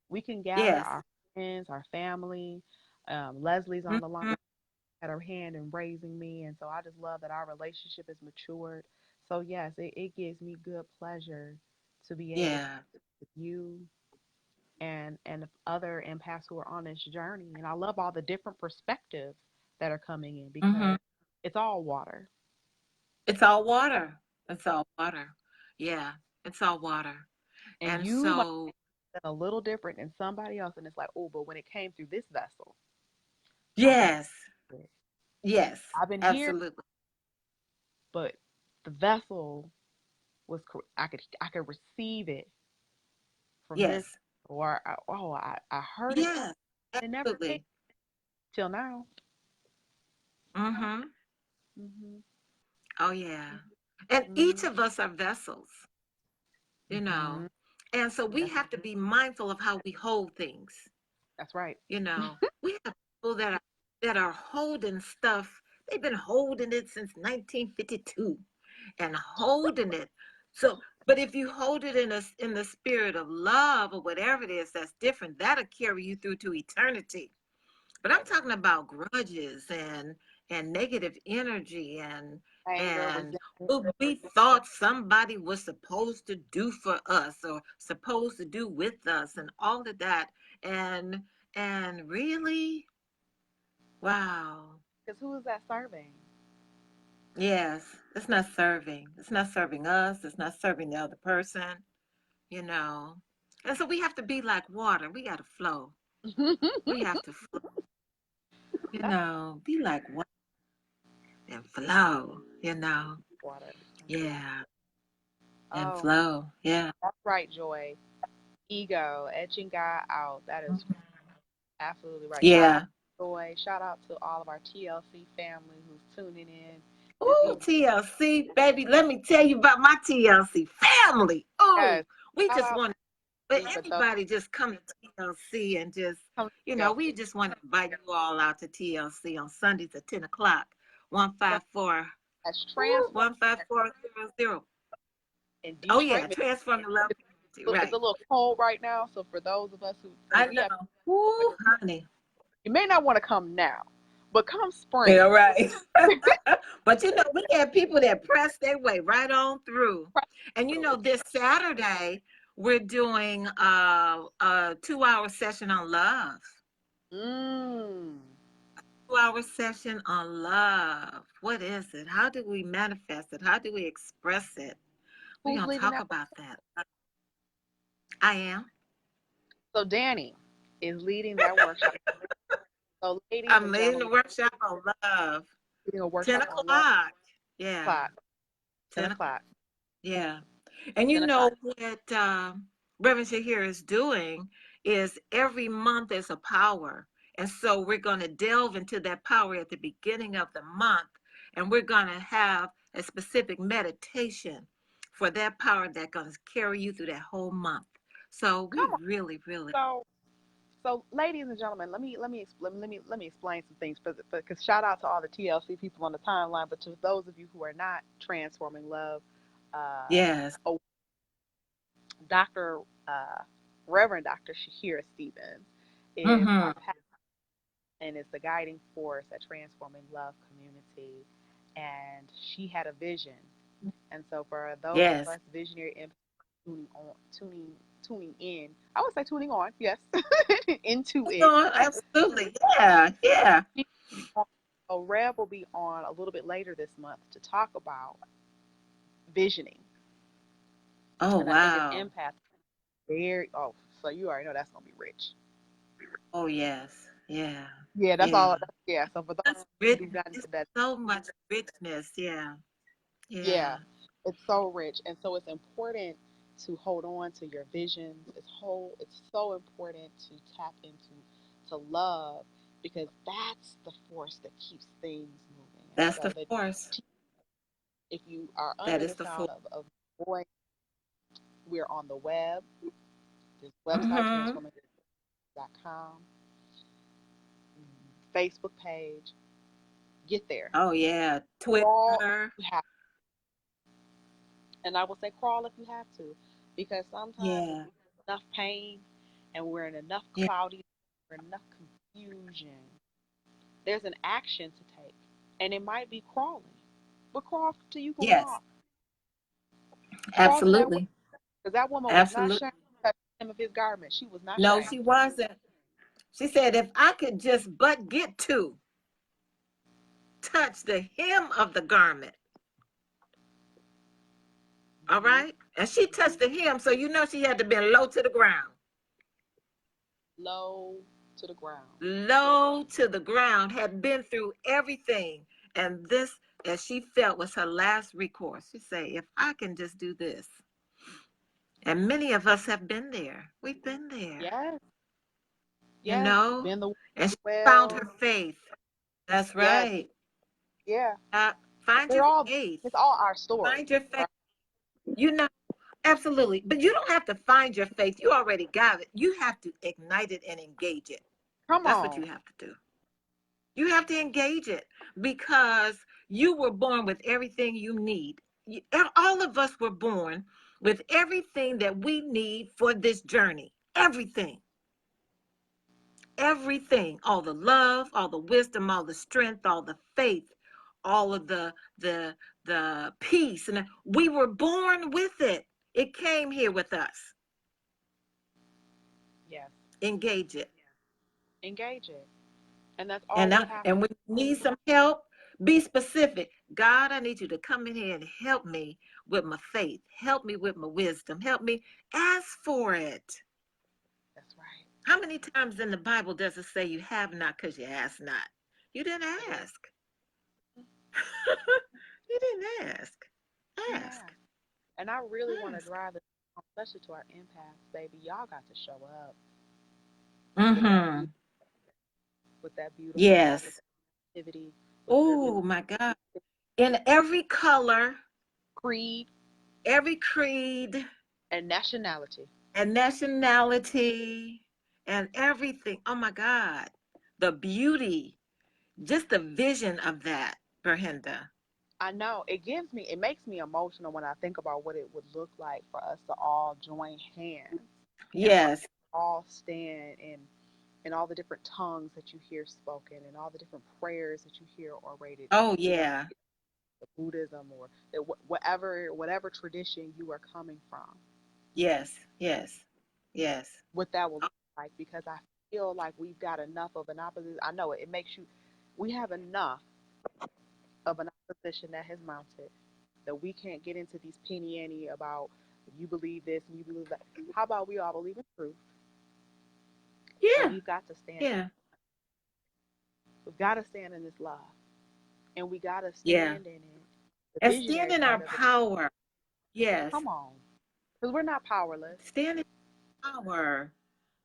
We can gather Yes. our friends, our family. Leslie's on the line, Hmm. had her hand in raising me, and so I just love that our relationship is matured. So yes, it gives me good pleasure to be able to Yeah. with you and other empaths who are on this journey. And I love all the different perspectives that are coming in Hmm. because it's all water. It's all water. It's all water. Yeah. It's all water. And And you might so, have been a little different than somebody else. And it's like, oh, but when it came through this vessel, I can yes. do it. Yes. I've been here, Absolutely. but the vessel was I could receive it from this. Yes. or oh, I heard it Yeah, and never did absolutely. till now. Mm-hmm. Mhm. Oh, yeah. And each Mhm. of us are vessels, you know. Mhm. And so we That's have to be mindful of how we hold things. that's right. You know, we have people that are holding stuff. They've been holding it since 1952 and holding it. So, but if you hold it in the spirit of love or whatever it is, that's different. That'll carry you through to eternity. But I'm Baby. talking about grudges and negative energy Anger, and resentment. what we thought somebody was supposed to do for us or supposed to do with us and all of that. And and really, wow. Because who is that serving? Yes, it's not serving. It's not serving us. It's not serving the other person, you know. And so we have to be like water. We got to flow. We have to flow, That's be like water and flow, water and flow. Yeah, and Oh, flow. Yeah. that's right, Joy. Ego, etching God out. That is absolutely right. Shout out Yeah. to Joy. Shout out to all of our TLC family who's tuning in this Ooh, evening. TLC, baby. Let me tell you about my TLC family. Yes. Oh, we Shout just out want but to for those everybody just come to TLC and just, coming we to just want to invite you all out to TLC on Sundays at 10 o'clock. 154. That's Ooh, transformed 15400. in Oh Detroit, yeah, Michigan. transform the love community, It's a right. little cold right now, so for those of us who, I we have, know. Ooh, honey. you may not want to come now, but come Yeah, spring. right. But we had people that pressed their way right on through. And Through. this Saturday we're doing a 2 hour session on love. Mm. 2 hour session on love. What is it? How do we manifest it? How do we express it? We're Who's gonna leading talk that? about that. I am. So Danny is leading that workshop. So ladies I'm and leading the gentlemen, workshop on love. leading a 10 workshop on love. o'clock. Yeah. O'clock, 10 10 o'clock. o'clock, Yeah. And 10 o'clock. what Reverend Shahir is doing is every month there's a power. And so we're going to delve into that power at the beginning of the month. And we're going to have a specific meditation for that power that's going to carry you through that whole month. So we Come on. really, really, So ladies and gentlemen, let me explain some things because shout out to all the TLC people on the timeline, but to those of you who are not transforming love, uh, yes. oh, Dr. Reverend Dr. Shahira Stevens is our Mm-hmm. pastor and is the guiding force at Transforming Love Community. And she had a vision. And so for those of Yes. us visionary tuning on, tuning in, I would say tuning on, yes, into it. Oh, absolutely. Yeah. Yeah. So Rev will be on a little bit later this month to talk about visioning. Oh, And I think as wow. empaths, very, oh, so you already know that's going to be rich. Oh, yes. Yeah. Yeah, that's Yeah. all. Yeah, so for those That's who rich. do not It's that, so much richness. Yeah. yeah, Yeah. it's so rich. And so it's important to hold on to your visions. It's so important to tap into to love because that's the force that keeps things moving. And That's the so that force. if you are That under is the the sound force. of voice, we're on the web. This website, Mm-hmm. transforming.com, Facebook page. Get there. Oh, yeah. Crawl Twitter. if you have, and I will say crawl if you have to, because sometimes if Yeah. we're in enough pain and we're in enough Yeah. cloudy, we're in enough confusion, there's an action to take, and it might be crawling, but crawl till you can Yes. walk. Crawl to that, Absolutely. because that woman was not Absolutely. shy to touch him of his garment. She was not No, shy. she wasn't. She said, if I could just but get to touch the hem of the garment. All Hmm. right. And she touched the hem. So she had to be low to the ground. Low to the ground. Low to the ground, had been through everything. And this, as she felt, was her last recourse. She said, if I can just do this, And many of us have been there. We've been there, Yes, you yes. know? Been the And she found well. her faith. That's Yes, right. yeah. Find We're your all. faith. It's all our story, Find your faith. right? You know, absolutely. But you don't have to find your faith. You already got it. You have to ignite it and engage it. Come That's what on. you have to do. You have to engage it because you were born with everything you need. All of us were born with everything that we need for this journey. Everything. Everything. All the love, all the wisdom, all the strength, all the faith, all of the the peace. And we were born with it. It came here with us. Yes. Engage it. Engage it, and that's all And we now, have and to when you need some help, be specific. God, I need you to come in here and help me with my faith. Help me with my wisdom. Help me. Ask for it. That's right. How many times in the Bible does it say you have not because you ask not? You didn't It is. ask. You didn't ask. Yeah. Ask. And I really want to Ask. drive this, home, especially to our empaths, baby. Y'all got to show up with that beauty, Mm-hmm. with that beautiful Yes. positivity, with your Oh my God. In every color, creed every creed, and nationality. and nationality and everything. Oh my God. The beauty, just the vision of that, Ber-Henda. I know it makes me emotional when I think about what it would look like for us to all join hands and for us Yes. to all stand in all the different tongues that you hear spoken and all the different prayers that you hear orated, Oh, whether yeah. it's Buddhism or whatever tradition you are coming from, Yes. Yes. Yes. what that will look like. Because I feel like we've got enough of an opposition. I know it makes you. We have enough of an opposition that has mounted that we can't get into these penny ante about you believe this and you believe that. How about we all believe in truth? And Yeah. we've got to stand. Yeah. We've got to stand in this love, and we got to Yeah. stand in it. The And stand visionary in our part of it. power. Yes. Come on, because we're not powerless. Stand in power.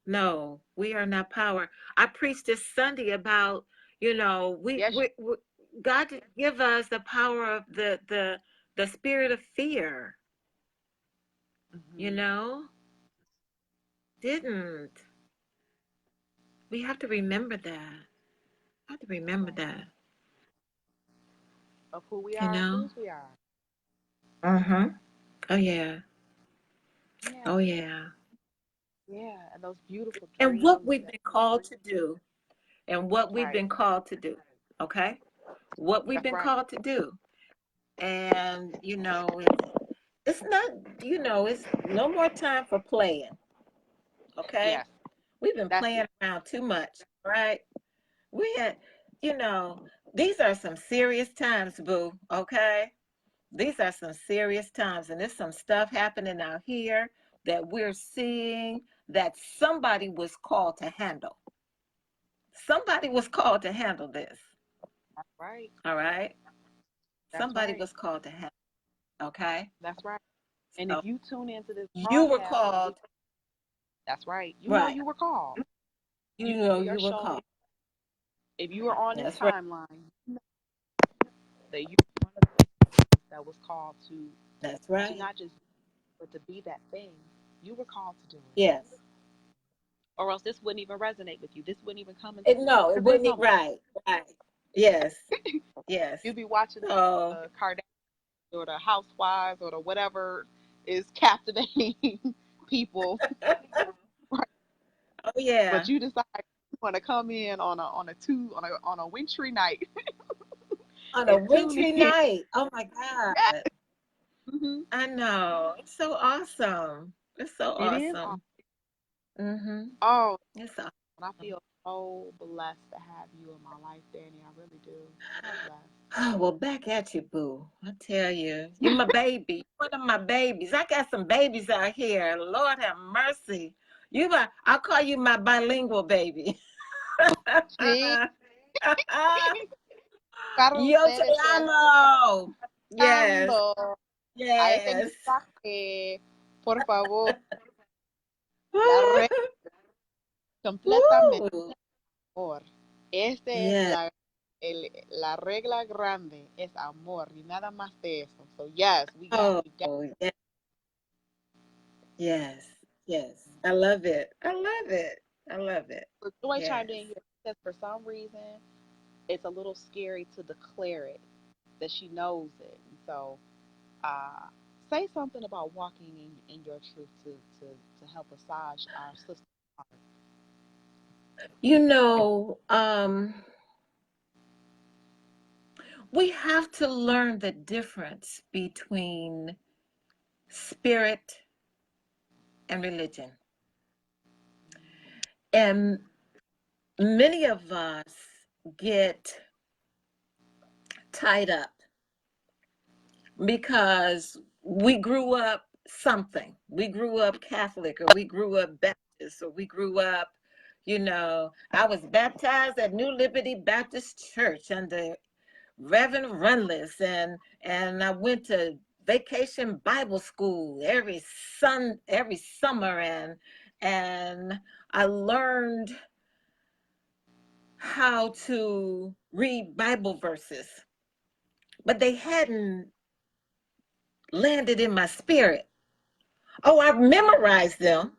No, we are not power. I preached this Sunday about, Yes. God didn't give us the power of the spirit of fear, you Mm-hmm. know? Didn't. We have to remember that. I have to That's remember right. that, Of who we you are and know? whose we are. Uh-huh. Oh yeah. Yeah. Oh yeah. Yeah. And those beautiful And what dreams we've that. been called to do, and what we've Right. been called to do. Okay? What we've That's been right. called to do. And it's not, it's no more time for playing. Okay? Yes. We've been That's playing it. around too much, right? We had, you know, these are some serious times, boo. Okay? These are some serious times, and there's some stuff happening out here that we're seeing that somebody was called to handle. Somebody was called to handle this. That's right. All right? That's Somebody right. was called to handle. Okay? That's right. And So if you tune into this you were broadcast on called, week, that's right. You know right? you were called. We are You were showing called. you. If you were on this That's right. timeline, you know that you were one of the that was called That's to right. not just but to be that thing. You were called to do it. Yes. Or else this wouldn't even resonate with you. This wouldn't even come into No, it because there's wouldn't. no more. Right. Right. Yes. Yes. You'd be watching So, the Kardashians or the Housewives or the whatever is captivating people, right? oh But yeah, you decide you want to come in on a wintry night on a and tune wintry in. night. Oh my God. Hmm. I know. It's so awesome. It's so It is. awesome. Mm-hmm. Oh, It's awesome. and I feel so blessed to have you in my life, Danny. I really do. So Oh, well, back at you, boo. I tell you, you're my baby. One of my babies. I got some babies out here. Lord have mercy. I'll call you my bilingual baby. blessed. Para Yo te ustedes amo. Yes. escuchando a ese Yes. mensaje. Por favor, la regla completamente Woo! amor. Este es Yeah. la regla grande, es amor y nada más de eso. So yes, Oh, we got. yeah. Yes. Yes. I love it. I love it. I love it. So Joy chimed Yes. in here because for some reason it's a little scary to declare it that she knows it. And so uh, say something about walking in your truth to help massage our sister heart. You know, we have to learn the difference between spirit and religion. And many of us get tied up because we grew up something. We grew up Catholic, or we grew up Baptist, or we grew up, I was baptized at New Liberty Baptist Church under Reverend Runless, and I went to vacation Bible school every summer, and I learned how to read Bible verses, but they hadn't landed in my spirit. Oh, I've memorized them,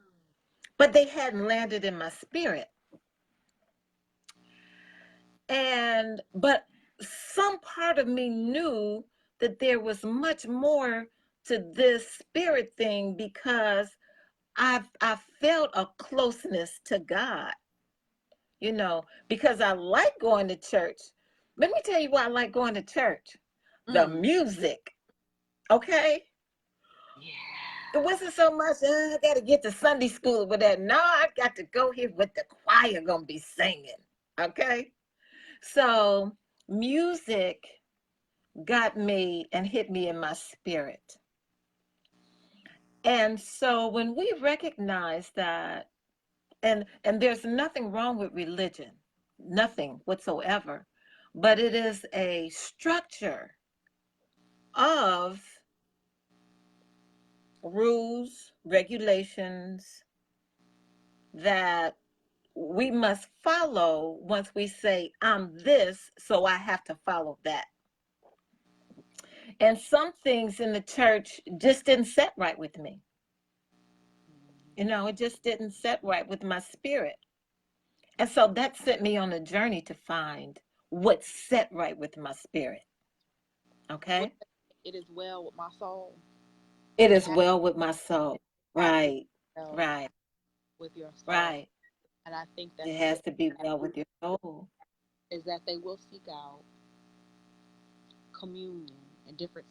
but they hadn't landed in my spirit. But some part of me knew that there was much more to this spirit thing, because I felt a closeness to God, because I like going to church. Let me tell you why I like going to church. The Mm, music, okay? It yeah. wasn't so much, I got to get to Sunday school with that. No, I got to go here with the choir going to be singing, okay? So music got me and hit me in my spirit. And so when we recognize that, and there's nothing wrong with religion, nothing whatsoever, but it is a structure of rules, regulations that we must follow. Once we say, I'm this, so I have to follow that. And some things in the church just didn't set right with me. It just didn't set right with my spirit. And so that sent me on a journey to find what set right with my spirit. What Okay. it is well with my soul. It It is well with my soul. has to be Right. well Right. with your soul. Right. And I think that It the has to be well with your soul. is that they will seek out communion and different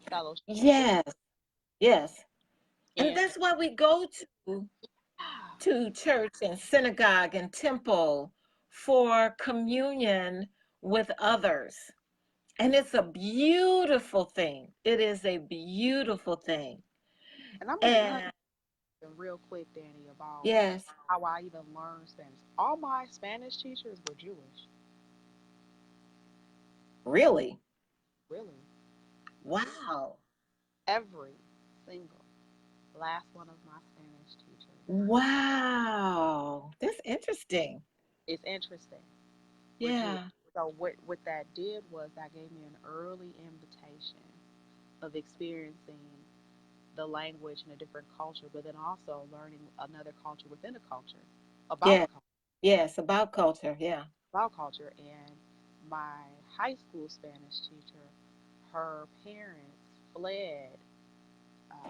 fellowship. Yes. Yes. And And that's why we go to church and synagogue and temple for communion with others. And it's a beautiful thing. It is a beautiful thing. and I'm gonna And real quick, Danny, about yes, how I even learned Spanish. All my Spanish teachers were Jewish. really. Really, Wow. every single last one of my Spanish teachers. Wow. That's interesting. It's interesting. We're Jewish. Yeah. So what that did was that gave me an early invitation of experiencing the language in a different culture, but then also learning another culture within a culture about Yeah. a culture, Yes. About culture. Yeah. about culture. And my high school Spanish teacher, her parents fled uh,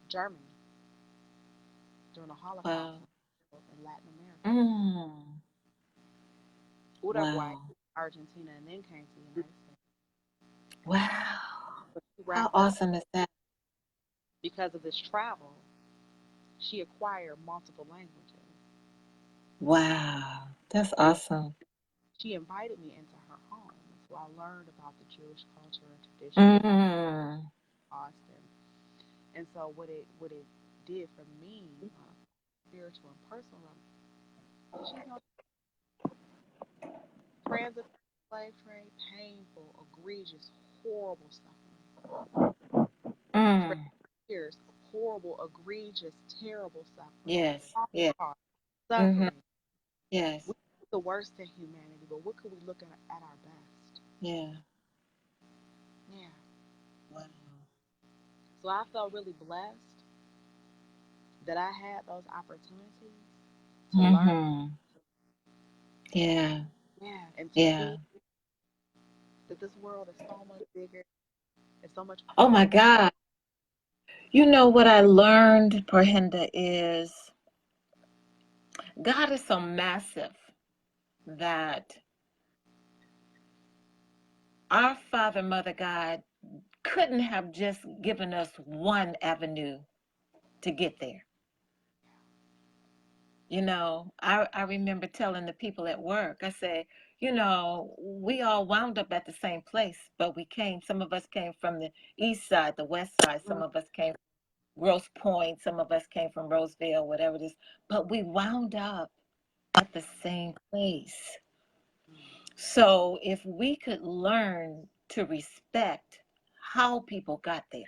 Germany during the Holocaust Wow. in Latin America, Mm. Uruguay, Wow. Argentina, and then came to the United States. Wow. But she How wrapped up awesome is that? because of this travel. She acquired multiple languages. Wow. That's awesome. She invited me into her home, so I learned about the Jewish culture and traditions of Mm. Austin. And so what it did for me, spiritual and personal, she's no transit slave trade, painful, egregious, horrible suffering. For Mm. years, horrible. horrible, egregious, terrible suffering, Yes. Yeah. Mm-hmm. suffering. Yes. We see the worst in humanity, but what could we look at our best? Yeah. Yeah. Wow. So I felt really blessed that I had those opportunities to learn. Mm-hmm. Yeah. Yeah, and to Yeah. see that this world is so much bigger and so much Oh my beautiful. God. You know what I learned, Perhinda, is God is so massive that our Father, Mother God couldn't have just given us one avenue to get there. I remember telling the people at work, I said, we all wound up at the same place, but some of us came from the east side, the west side, some of us came from Grosse Pointe, some of us came from Roseville, whatever it is, but we wound up at the same place. So if we could learn to respect how people got there,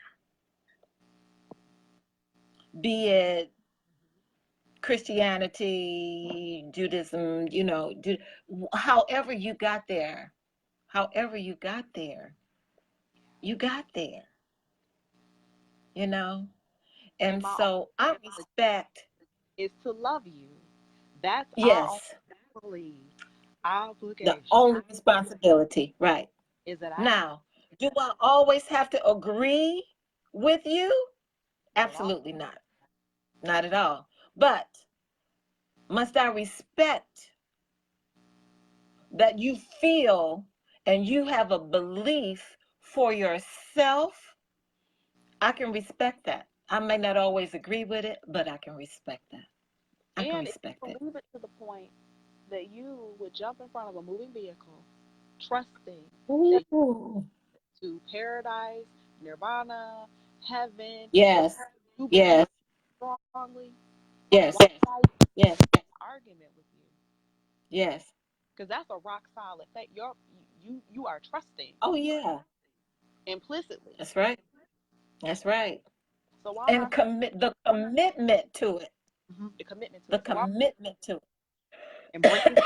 be it Christianity, Judaism, however you got there, however you got there, you got there, you know? And And my so I only respect, is to love you. That's our only yes, belief. Our the obligation only responsibility, right? is that I love Now, do I always have to agree with you? you. Not at all. Absolutely not. Not at all. But must I respect that you feel and you have a belief for yourself? I can respect that. I may not always agree with it, but I can respect that. I can And if respect you it. believe it to the point that you would jump in front of a moving vehicle, trusting that Ooh. you to paradise, nirvana, heaven, whatever Yes. you believe Yes. strongly, Yes. why would I Yes. argument with you? Yes. Because that's a rock solid fact. You are trusting Oh yeah. implicitly. That's right. That's right. So why am I And the commitment to it. the commitment to The it? So why commitment to embrace it.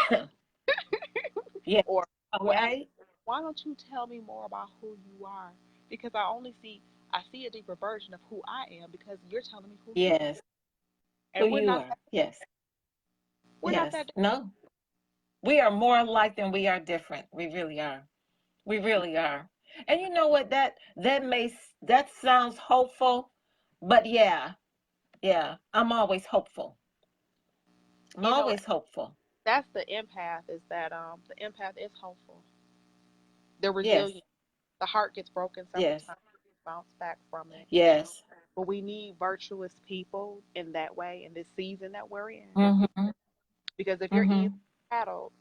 Yeah. or All or ask, right. why don't you tell me more about who you are? Because I see a deeper version of who I am because you're telling me who you are. Yes. Who And you are. Yes. we're not Yes. that No. We are more alike than we are different. We really are. We different. really are. And you know what? That sounds hopeful, but yeah, yeah. I'm always hopeful. I'm You know, always hopeful. that's the empath is that the empath is hopeful. They're Yes. resilient. The heart gets broken several Yes. times, bounce back from it. Yes. But we need virtuous people in that way in this season that we're in. Mhm. Because if you're easily Mhm. rattled,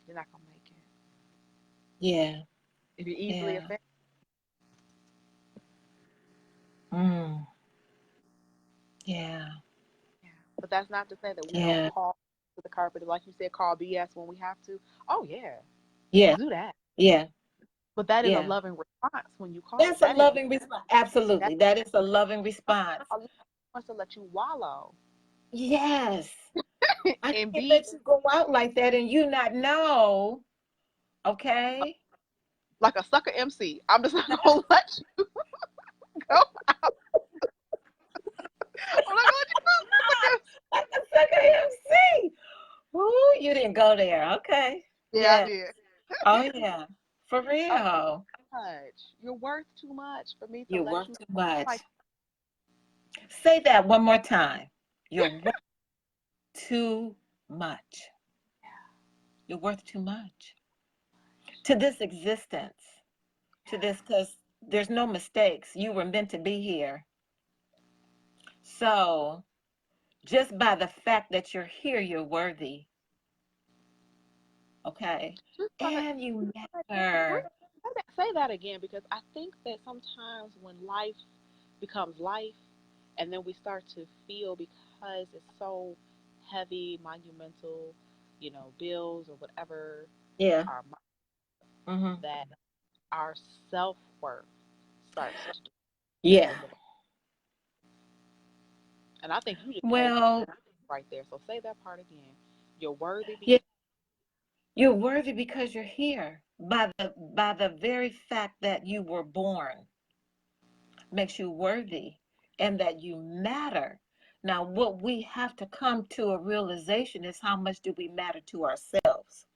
you're not gonna make it. Yeah. If you're easily Yeah. offended, Mm. Yeah. yeah. But that's not to say that we don't Yeah. call to the carpet, like you said, call BS when we have to. Oh yeah, Yeah. do that. Yeah. But that is a Yeah. loving response when you call it. That's a That is loving response. that Absolutely. That is a loving a response. wants to let you wallow Yes. I and can't be let you go out like that and you not know. Okay? like a sucker MC. I'm just not gonna let you go. I'm not gonna let you go. Like a sucker MC. Ooh, you didn't go there. Okay. Yeah, I Yeah. did. Oh yeah. For Oh, real. much. You're worth too much for me to You're let worth you too like much. Say that one more time. You're worth too much. You're worth too much to this existence, to this, because there's no mistakes. You were meant to be here. So just by the fact that you're here, you're worthy. Okay. just by the And you bring matter. say that again because I think that sometimes when life becomes life and then we start to feel because it's so heavy, monumental, bills or whatever Yeah. our Mm-hmm. that our self worth starts to Yeah. because of it. And I think you just said it Well, right there. So say that part again. You're worthy yeah, because. you're worthy because you're here. By the very fact that you were born makes you worthy and that you matter. Now, what we have to come to a realization is how much do we matter to ourselves?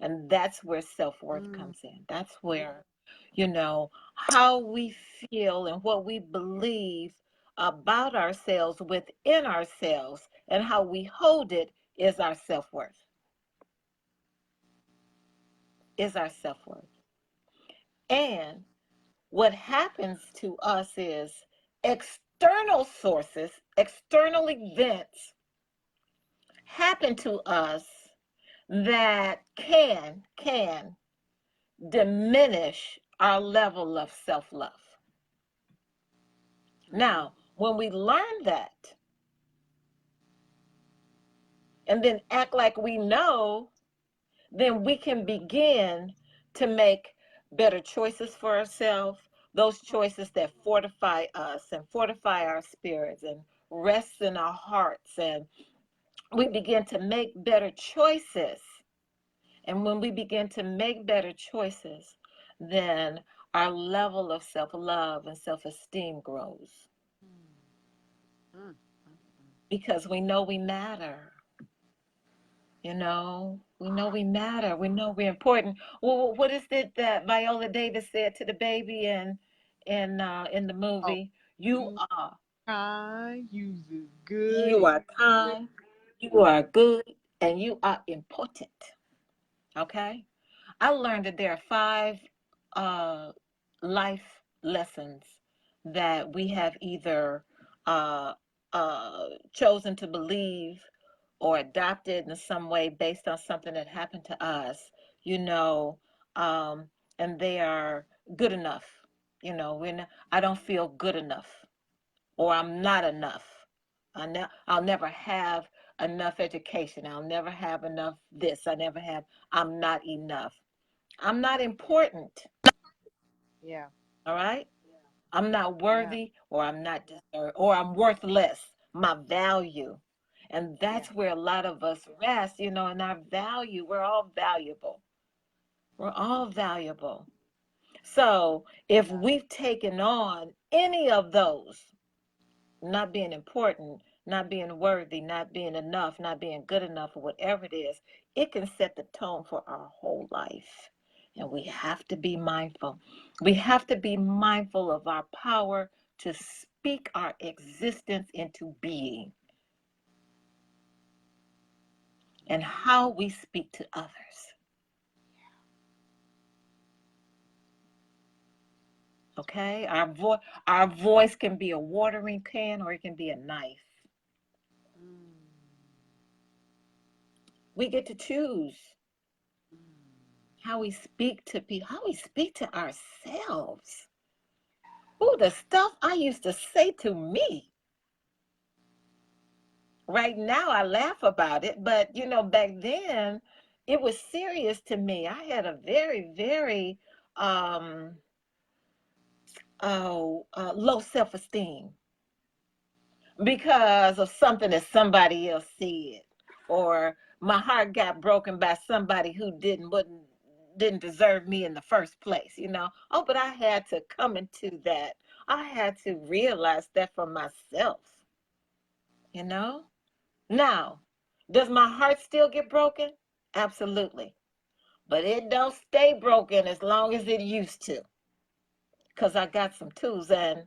And that's where self-worth Mm, comes in. That's where, how we feel and what we believe about ourselves within ourselves and how we hold it is our self-worth. Is our self-worth. And what happens to us is external sources, external events happen to us that can diminish our level of self-love. mm-hmm. Now, when we learn that and then act like we know, then we can begin to make better choices for ourselves, those choices that fortify us and fortify our spirits and rest in our hearts. And we begin to make better choices. And when we begin to make better choices, then our level of self love and self esteem grows Mm, mm, because we know we matter. We know we matter. We know we're important. Well, what is it that Viola Davis said to the baby in the oh, movie? You you are, kind, you's good, you and are kind, you are good, and you are important. Okay? I learned that there are five uh, life lessons that we have either uh, chosen to believe or adopted in some way based on something that happened to us, you know, um, and they are good enough. I don't feel good enough, or I'm not enough. I'll never have enough education. I'll never have enough this. I'm not enough. I'm not important. yeah, All right. I'm not yeah, worthy, or I'm not deserved, or I'm worthless. My value. And yeah, that's where a lot of us rest, in our value. We're all valuable. We're all valuable. So if yeah. we've taken on any of those, not being important, not being worthy, not being enough, not being good enough, or whatever it is, it can set the tone for our whole life. And we have to be mindful. We have to be mindful of our power to speak our existence into being and Mm-hmm. how we speak to others. Okay? Our voice can be a watering can or it can be a knife. Mm, We get to choose mm. how we speak to people, how we speak to ourselves. Oh, the stuff I used to say to me. Right now, I laugh about it, but back then, it was serious to me. I had a very, very um, low self-esteem because of something that somebody else said, or my heart got broken by somebody who didn't deserve me in the first place. Oh, but I had to come into that. I had to realize that for myself. you know Now, does my heart still get broken? Absolutely. But it don't stay broken as long as it used to, because I got some tools and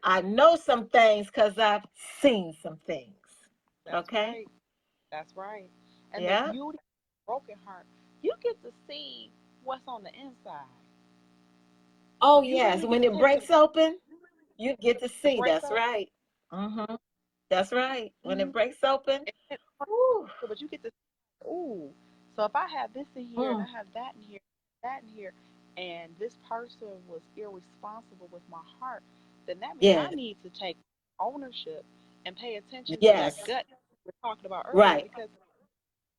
I know some things because I've seen some things. That's Okay? right. That's right. And the Yeah. beauty of a broken heart, you get to see what's on the inside. Oh, You yes. really get When to it take the breaks open, you get to it see. breaks That's up. right. Mm-hmm. That's right. When Mm-hmm. it breaks open, It, whew, but you get to ooh. So if I have this in here and I mm, have that in here, that in here, and this person was irresponsible with my heart, then that means I yes, need to take ownership and pay attention to that yes, gut we were talking about earlier right. because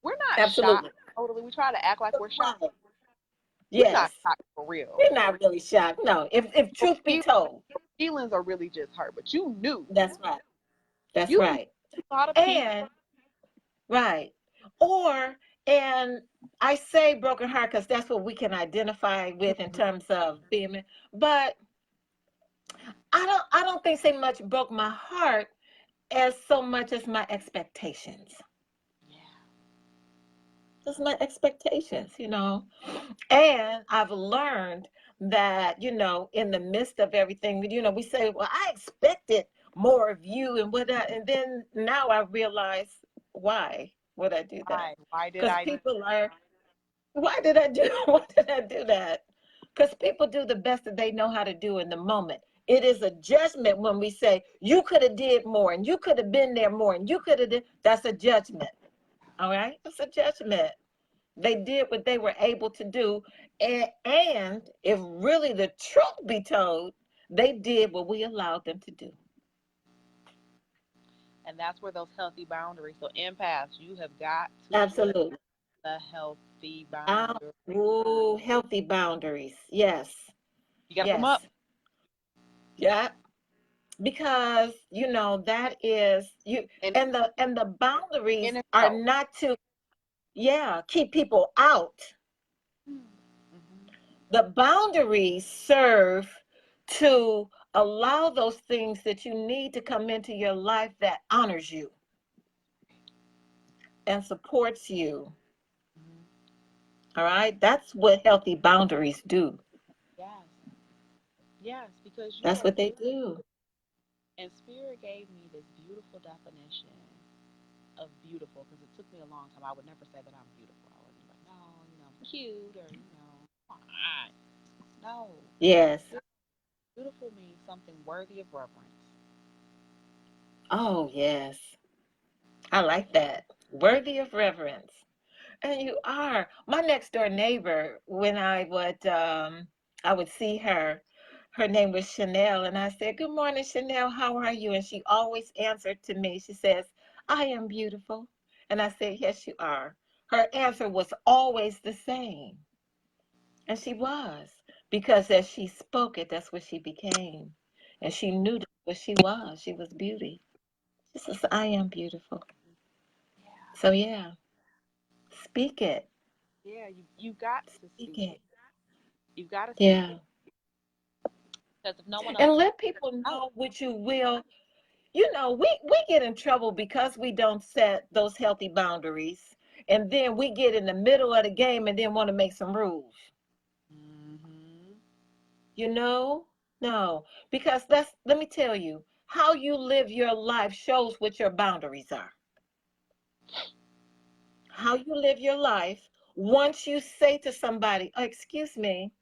we're not shocked Absolutely. totally. We try to act like we're shocked. Right. We're not Yes. shocked for real. We're not really shocked. No, if Your truth be feel- told, your feelings are really just hurt, but you knew. that's right. That's You knew right. A lot of peace. And right. Or, and I say broken heart because that's what we can identify with in Mhm. terms of being, but I don't think so much broke my heart as so much as my expectations. Yeah. Just my expectations, And I've learned that, in the midst of everything, we say, well, I expected more of you and whatnot. And then now I realize why would I do that? Why did Because I do? people are, why did I do, why did I do that? Because people do the best that they know how to do in the moment. It is a judgment when we say, you could have did more and you could have been there more and you could have did, that's a judgment. All right. It's a judgment. They did what they were able to do. And if really the truth be told, they did what we allowed them to do. And that's where those healthy boundaries. So empaths, you have got to put Absolutely. the healthy Out. boundary. Ooh, healthy boundaries. Yes. You got to put them up. Yes. Yeah. Because that is you, And and the boundaries in are itself. not to, yeah, keep people out. Mm-hmm. The boundaries serve to allow those things that you need to come into your life that honors you and supports you. Hmm. All right, that's what healthy boundaries do. Yes. Yes, because you That's are what they beautiful. do. And Spirit gave me this beautiful definition of beautiful because it took me a long time. I would never say that I'm beautiful. I would be like, no, I'm cute or, come on. No. Yes. Beautiful means something worthy of reverence. Oh, yes. I like that. Worthy of reverence. And you are. My next door neighbor, when I would see her, her name was Chanel, and I said, "Good morning, Chanel. How are you?" And she always answered to me. She says, "I am beautiful." And I said, "Yes, you are." Her answer was always the same. And she was. Because as she spoke it, that's what she became. And she knew that's what she was. She was beauty. She says, "I am beautiful." Yeah. So yeah, speak it. Yeah, you got to Speak speak it. it. You've got to speak Yeah. it because if no one And else let people knows, know what you will. We get in trouble because we don't set those healthy boundaries. And then we get in the middle of the game and then want to make some rules. hmm You know? No. Because let me tell you, how you live your life shows what your boundaries are. How you live your life, once you say to somebody, "Oh, excuse me,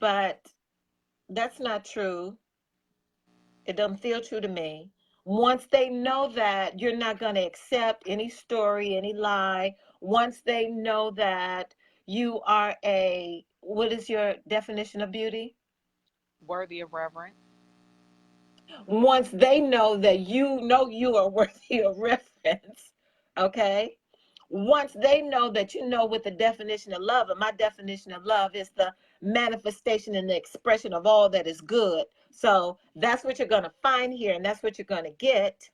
but that's not true. It doesn't feel true to me." Once they know that you're not going to accept any story, any lie, once they know that you are what is your definition of beauty? worthy of reverence. Once they know you are worthy of reference, okay? Once they know that you know what the definition of love, and my definition of love is the manifestation and the expression of all that is good. So that's what you're going to find here, and that's what you're going to get.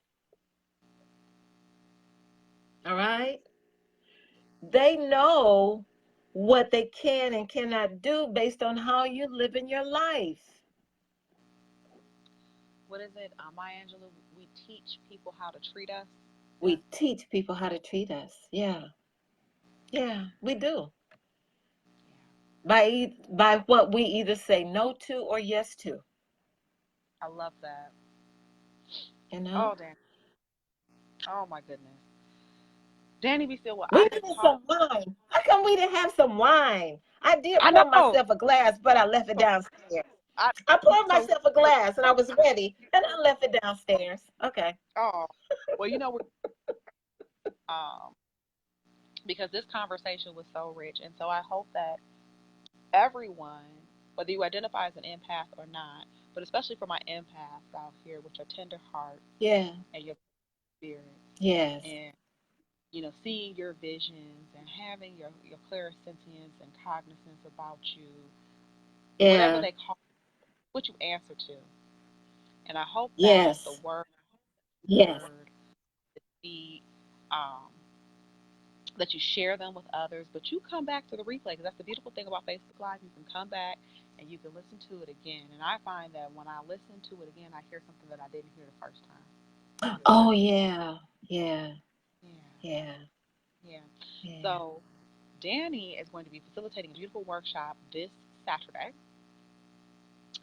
All right? They know what they can and cannot do based on how you live in your life. What is it, Maya Angelou? We teach people how to treat us. Yeah. We teach people how to treat us. Yeah. Yeah, we do. By what we either say no to or yes to, I love that. you know? Oh, Danny. Oh, my goodness. Danny B. Stillwell, We I could needed talk. some wine. How come we didn't have some wine? I did I pour know. myself a glass, but I left it downstairs. I, I poured so, myself a glass and I was ready, and I left it downstairs. Okay. oh, well, um, because this conversation was so rich. And so I hope that everyone, whether you identify as an empath or not, but especially for my empaths out here with your tender heart Yeah. and your spirit Yes. and seeing your visions and having your clairsentience and cognizance about you, whatever Yeah. they call what you answer to. And I hope that the Yes. word Yes. heard be um, that you share them with others, but you come back to the replay because that's the beautiful thing about Facebook Live. You can come back and you can listen to it again. And I find that when I listen to it again, I hear something that I didn't hear the first time. Oh yeah, yeah, Yeah, yeah, yeah. yeah. So Danny is going to be facilitating a beautiful workshop this Saturday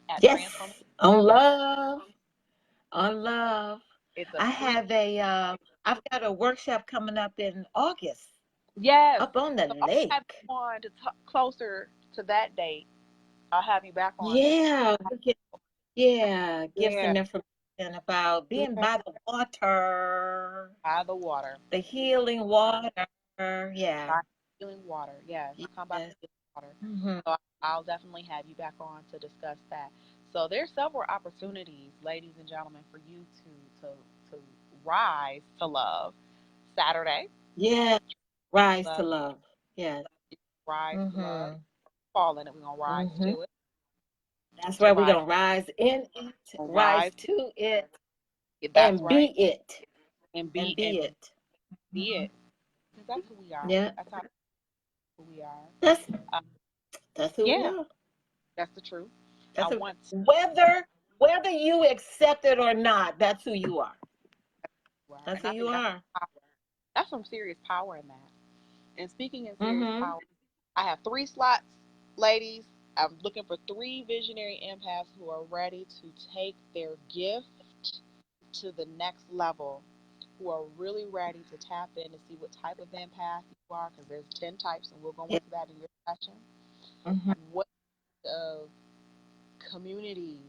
at Yes, Transform. on love, on love. It's a I free. have I've got a workshop coming up in August Yes. up on the So I'll have lake. you on to closer to that date. I'll have you back on to. Yeah, yeah, give Yeah, some information about being yeah. by the water, By the water. the healing water. Yeah, By healing water. Yes, come by yes. the healing water. Hmm. So I'll definitely have you back on to discuss that. So there's several opportunities, ladies and gentlemen, for you to rise to love. Saturday, Yeah, rise to love, love. Yes. rise to love. Hmm. Fall in it. We're gonna rise Hmm. to it. That's To right. We're rise, gonna rise in it, gonna rise rise. to it, That's and be right. it, And and be be it. it. Hmm. Because that's who we are. Yeah, That's how who we are. that's Uh, that's who we yeah, are. that's the truth. I That's who, want to. whether you accept it or not. That's who you are. That's And who I you think that's are. that's some serious power in that. And speaking in serious Hmm. power, I have 3 slots, ladies. I'm looking for 3 visionary empaths who are ready to take their gift to the next level, who are really ready to tap in to see what type of empath you are, because there's 10 types, and we'll go Yeah. into that in your session. Hmm. What of community,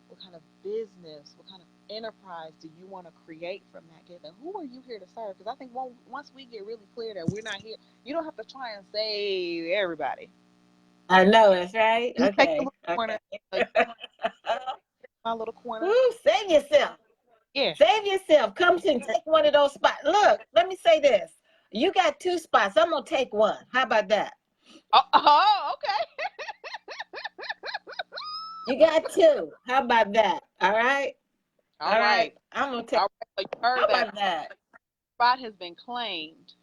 what kind of business, what kind of enterprise do you want to create from that gift? And who are you here to serve? Because I think once we get really clear that we're not here, you don't have to try and save everybody. I know it's right. Just take your Okay. little corner. Okay. Like, my little corner. Ooh, save yourself. Yeah. Save yourself. Come to and take one of those spots. Look, let me say this. You got 2 spots. I'm gonna take one. How about that? Oh, okay. You got two. How about that? All right. All All right. right. I'm gonna take. All right. So you How heard that about that? spot has been claimed.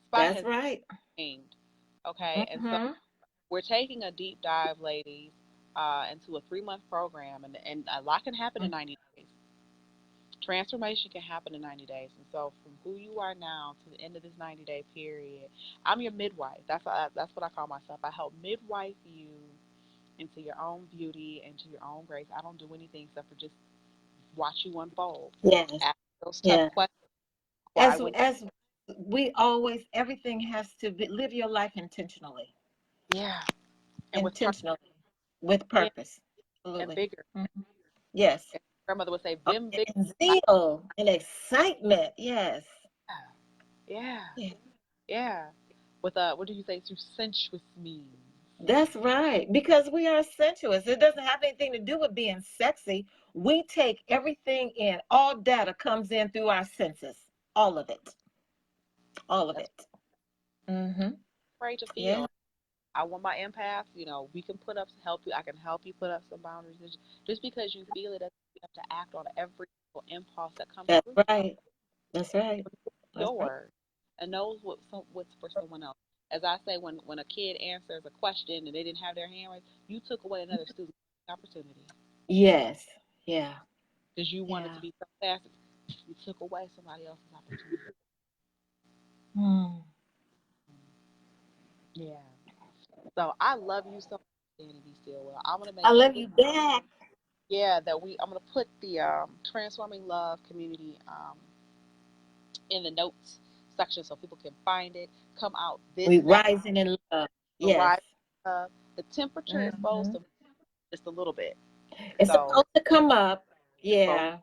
Spot That's has been right. claimed. Okay. And so Mm-hmm. we're taking a deep dive, ladies, into a 3 month program, and a lot can happen in 90 days. Transformation can happen in 90 days. And so, from who you are now to the end of this 90-day period, I'm your midwife. That's what I call myself. I help midwife you into your own beauty, into your own grace. I don't do anything except for just watch you unfold. Yes. Ask those tough Yeah. questions. Why As when as we always, everything has to be, live your life intentionally. yeah, and with purpose, Intentionally, with yeah, purpose. and Absolutely. vigor. Mhm. Yes. And grandmother would say, Oh, "Vim vigor." and zeal and excitement. Yes. Yeah, Yeah. yeah. With what do you say? Through sensuous means. That's right. Because we are sensuous. It doesn't have anything to do with being sexy. We take everything in. All data comes in through our senses. All of it. All of That's it. Mm-hmm. afraid to Yeah. feel. I want my empath. We can put up help you. I can help you put up some boundaries. Just because you feel it doesn't mean you have to act on every single impulse that comes That's through. right. That's right. That's Your right. word and knows what's for someone else. As I say, when a kid answers a question and they didn't have their hand raised, you took away another student's opportunity Yes. Yeah. because you wanted to Yeah. be so fast. You took away somebody else's opportunity. Hmm. Yeah. So I love you so much, Danny B. Stillwell. I'm gonna make I sure love that you back. I'm gonna put the transforming love community in the notes section so people can find it. Come out this We Saturday. rising in love. Yes. Right. The temperature is supposed Hmm. to just a little bit. It's So supposed to come up. so Yeah.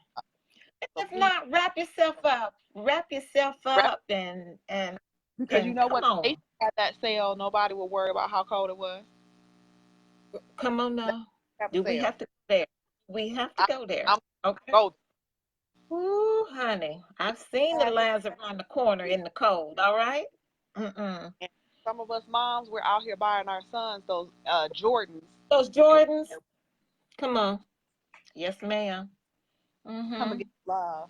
so If please not, wrap yourself up. Wrap yourself rep up and because you know come what they on. had that sale. Nobody would worry about how cold it was. Come on They now. have a Do we sale. have to go there? We have to I, go there. I'm Okay. go. Ooh, honey. I've seen the lines around the corner in the cold. All right. Mm-mm. And some of us moms, we're out here buying our sons those Jordans, Those and Jordans. Come on. Yes, ma'am. come and Mm-hmm. get love.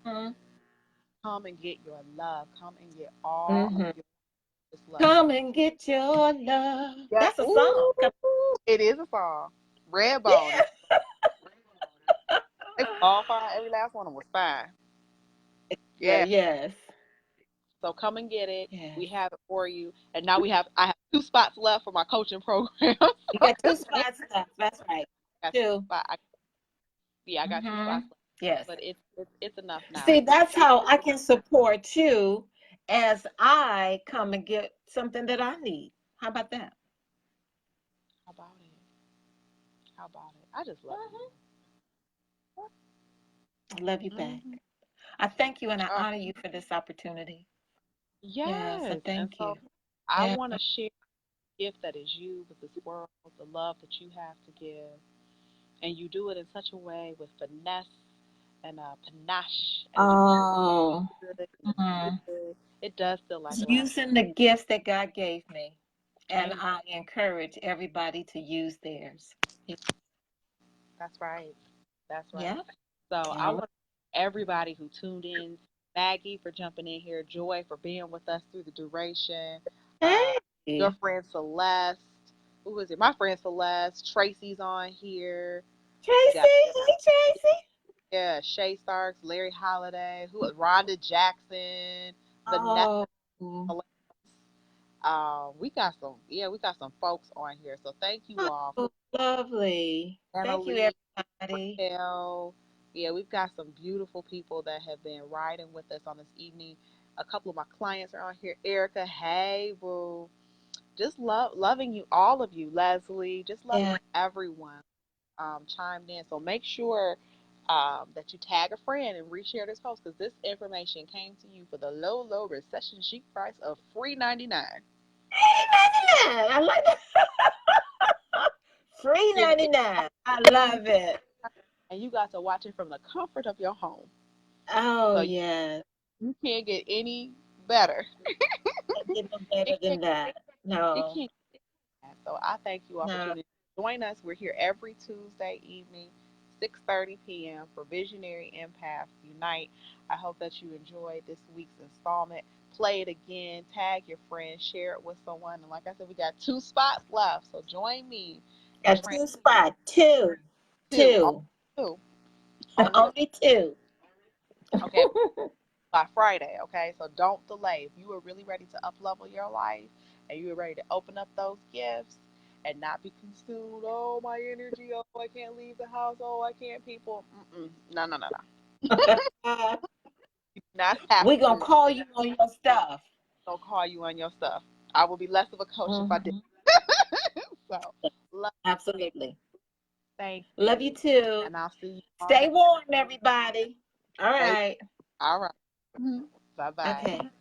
Mm-hmm. Come and get your love. Come and get all of Mm-hmm. your this love. Come and get your love. Yeah. That's a song. Ooh, it is a song. Redbone. Yeah. They were all fine. Every last one of them was fine. Yeah. Yeah. Yes. So come and get it. We Yes. have it for you. And now I have 2 spots left for my coaching program. You So got two spots left. That's right. I got Two. spot. Yeah, I got 2 spots Mm-hmm. left. Yes. But it's enough now. See, that's how I can support you as I come and get something that I need. How about that? How about it? How about it? I just love Hmm. you. I love you back. Hmm. I thank you and I Oh, honor you for this opportunity. Yes, I yes. And thank so you. I Yeah. want to share the gift that is you with this world, the love that you have to give. And you do it in such a way with finesse and panache, and it just Oh, feels good and it's mhm. good. It does feel like love. Using the gifts that God gave me. And Amen. I encourage everybody to use theirs. That's right. That's right. Yeah. So I All want everybody who tuned in, Maggie for jumping in here, Joy for being with us through the duration, uh, right. your Hey, friend Celeste, who is it? My friend Celeste, Tracy's on here. We Tracy. got Hey, Tracy. yeah, Shay Starks, Larry Holiday, who Rhonda Jackson, Vanessa. Oh, We got some folks on here. So thank you all. oh, lovely. Thank you, Annalie, everybody. Raquel. Yeah, we've got some beautiful people that have been riding with us on this evening. A couple of my clients are on here. Erica, hey, boo. Just loving you, all of you. Leslie, just loving Yeah. everyone chimed in. So make sure that you tag a friend and reshare this post because this information came to you for the low, low recession chic price of free 99. Hey, 99. I like that. Free Get it, 99. I love it. and you got to watch it from the comfort of your home. Oh, So yes. you can't get any better. Can't get no It better can't. than that. It No, can't. So I thank you all for no. tuning in. Join us. We're here every Tuesday evening, 6:30 p.m. for Visionary Empaths Unite. I hope that you enjoyed this week's installment. Play it again, tag your friends, share it with someone. And like I said, we got 2 spots left. So join me in Got trans two spot. Two. two. Two. Two. Only two. Only two. Okay, by Friday, okay? So don't delay. If you are really ready to up level your life and you are ready to open up those gifts and not be consumed, oh, my energy, oh, I can't leave the house, oh, I can't people. Mm-mm. No, no, no, no. You do not have We gonna to. call you on your stuff. Don't call you on your stuff. I will be less of a coach if I did. Hmm. So, love, Absolutely. thank Love you you. too. And I'll see you all Stay next. warm, everybody. All Stay. right. All right. Bye bye. Okay.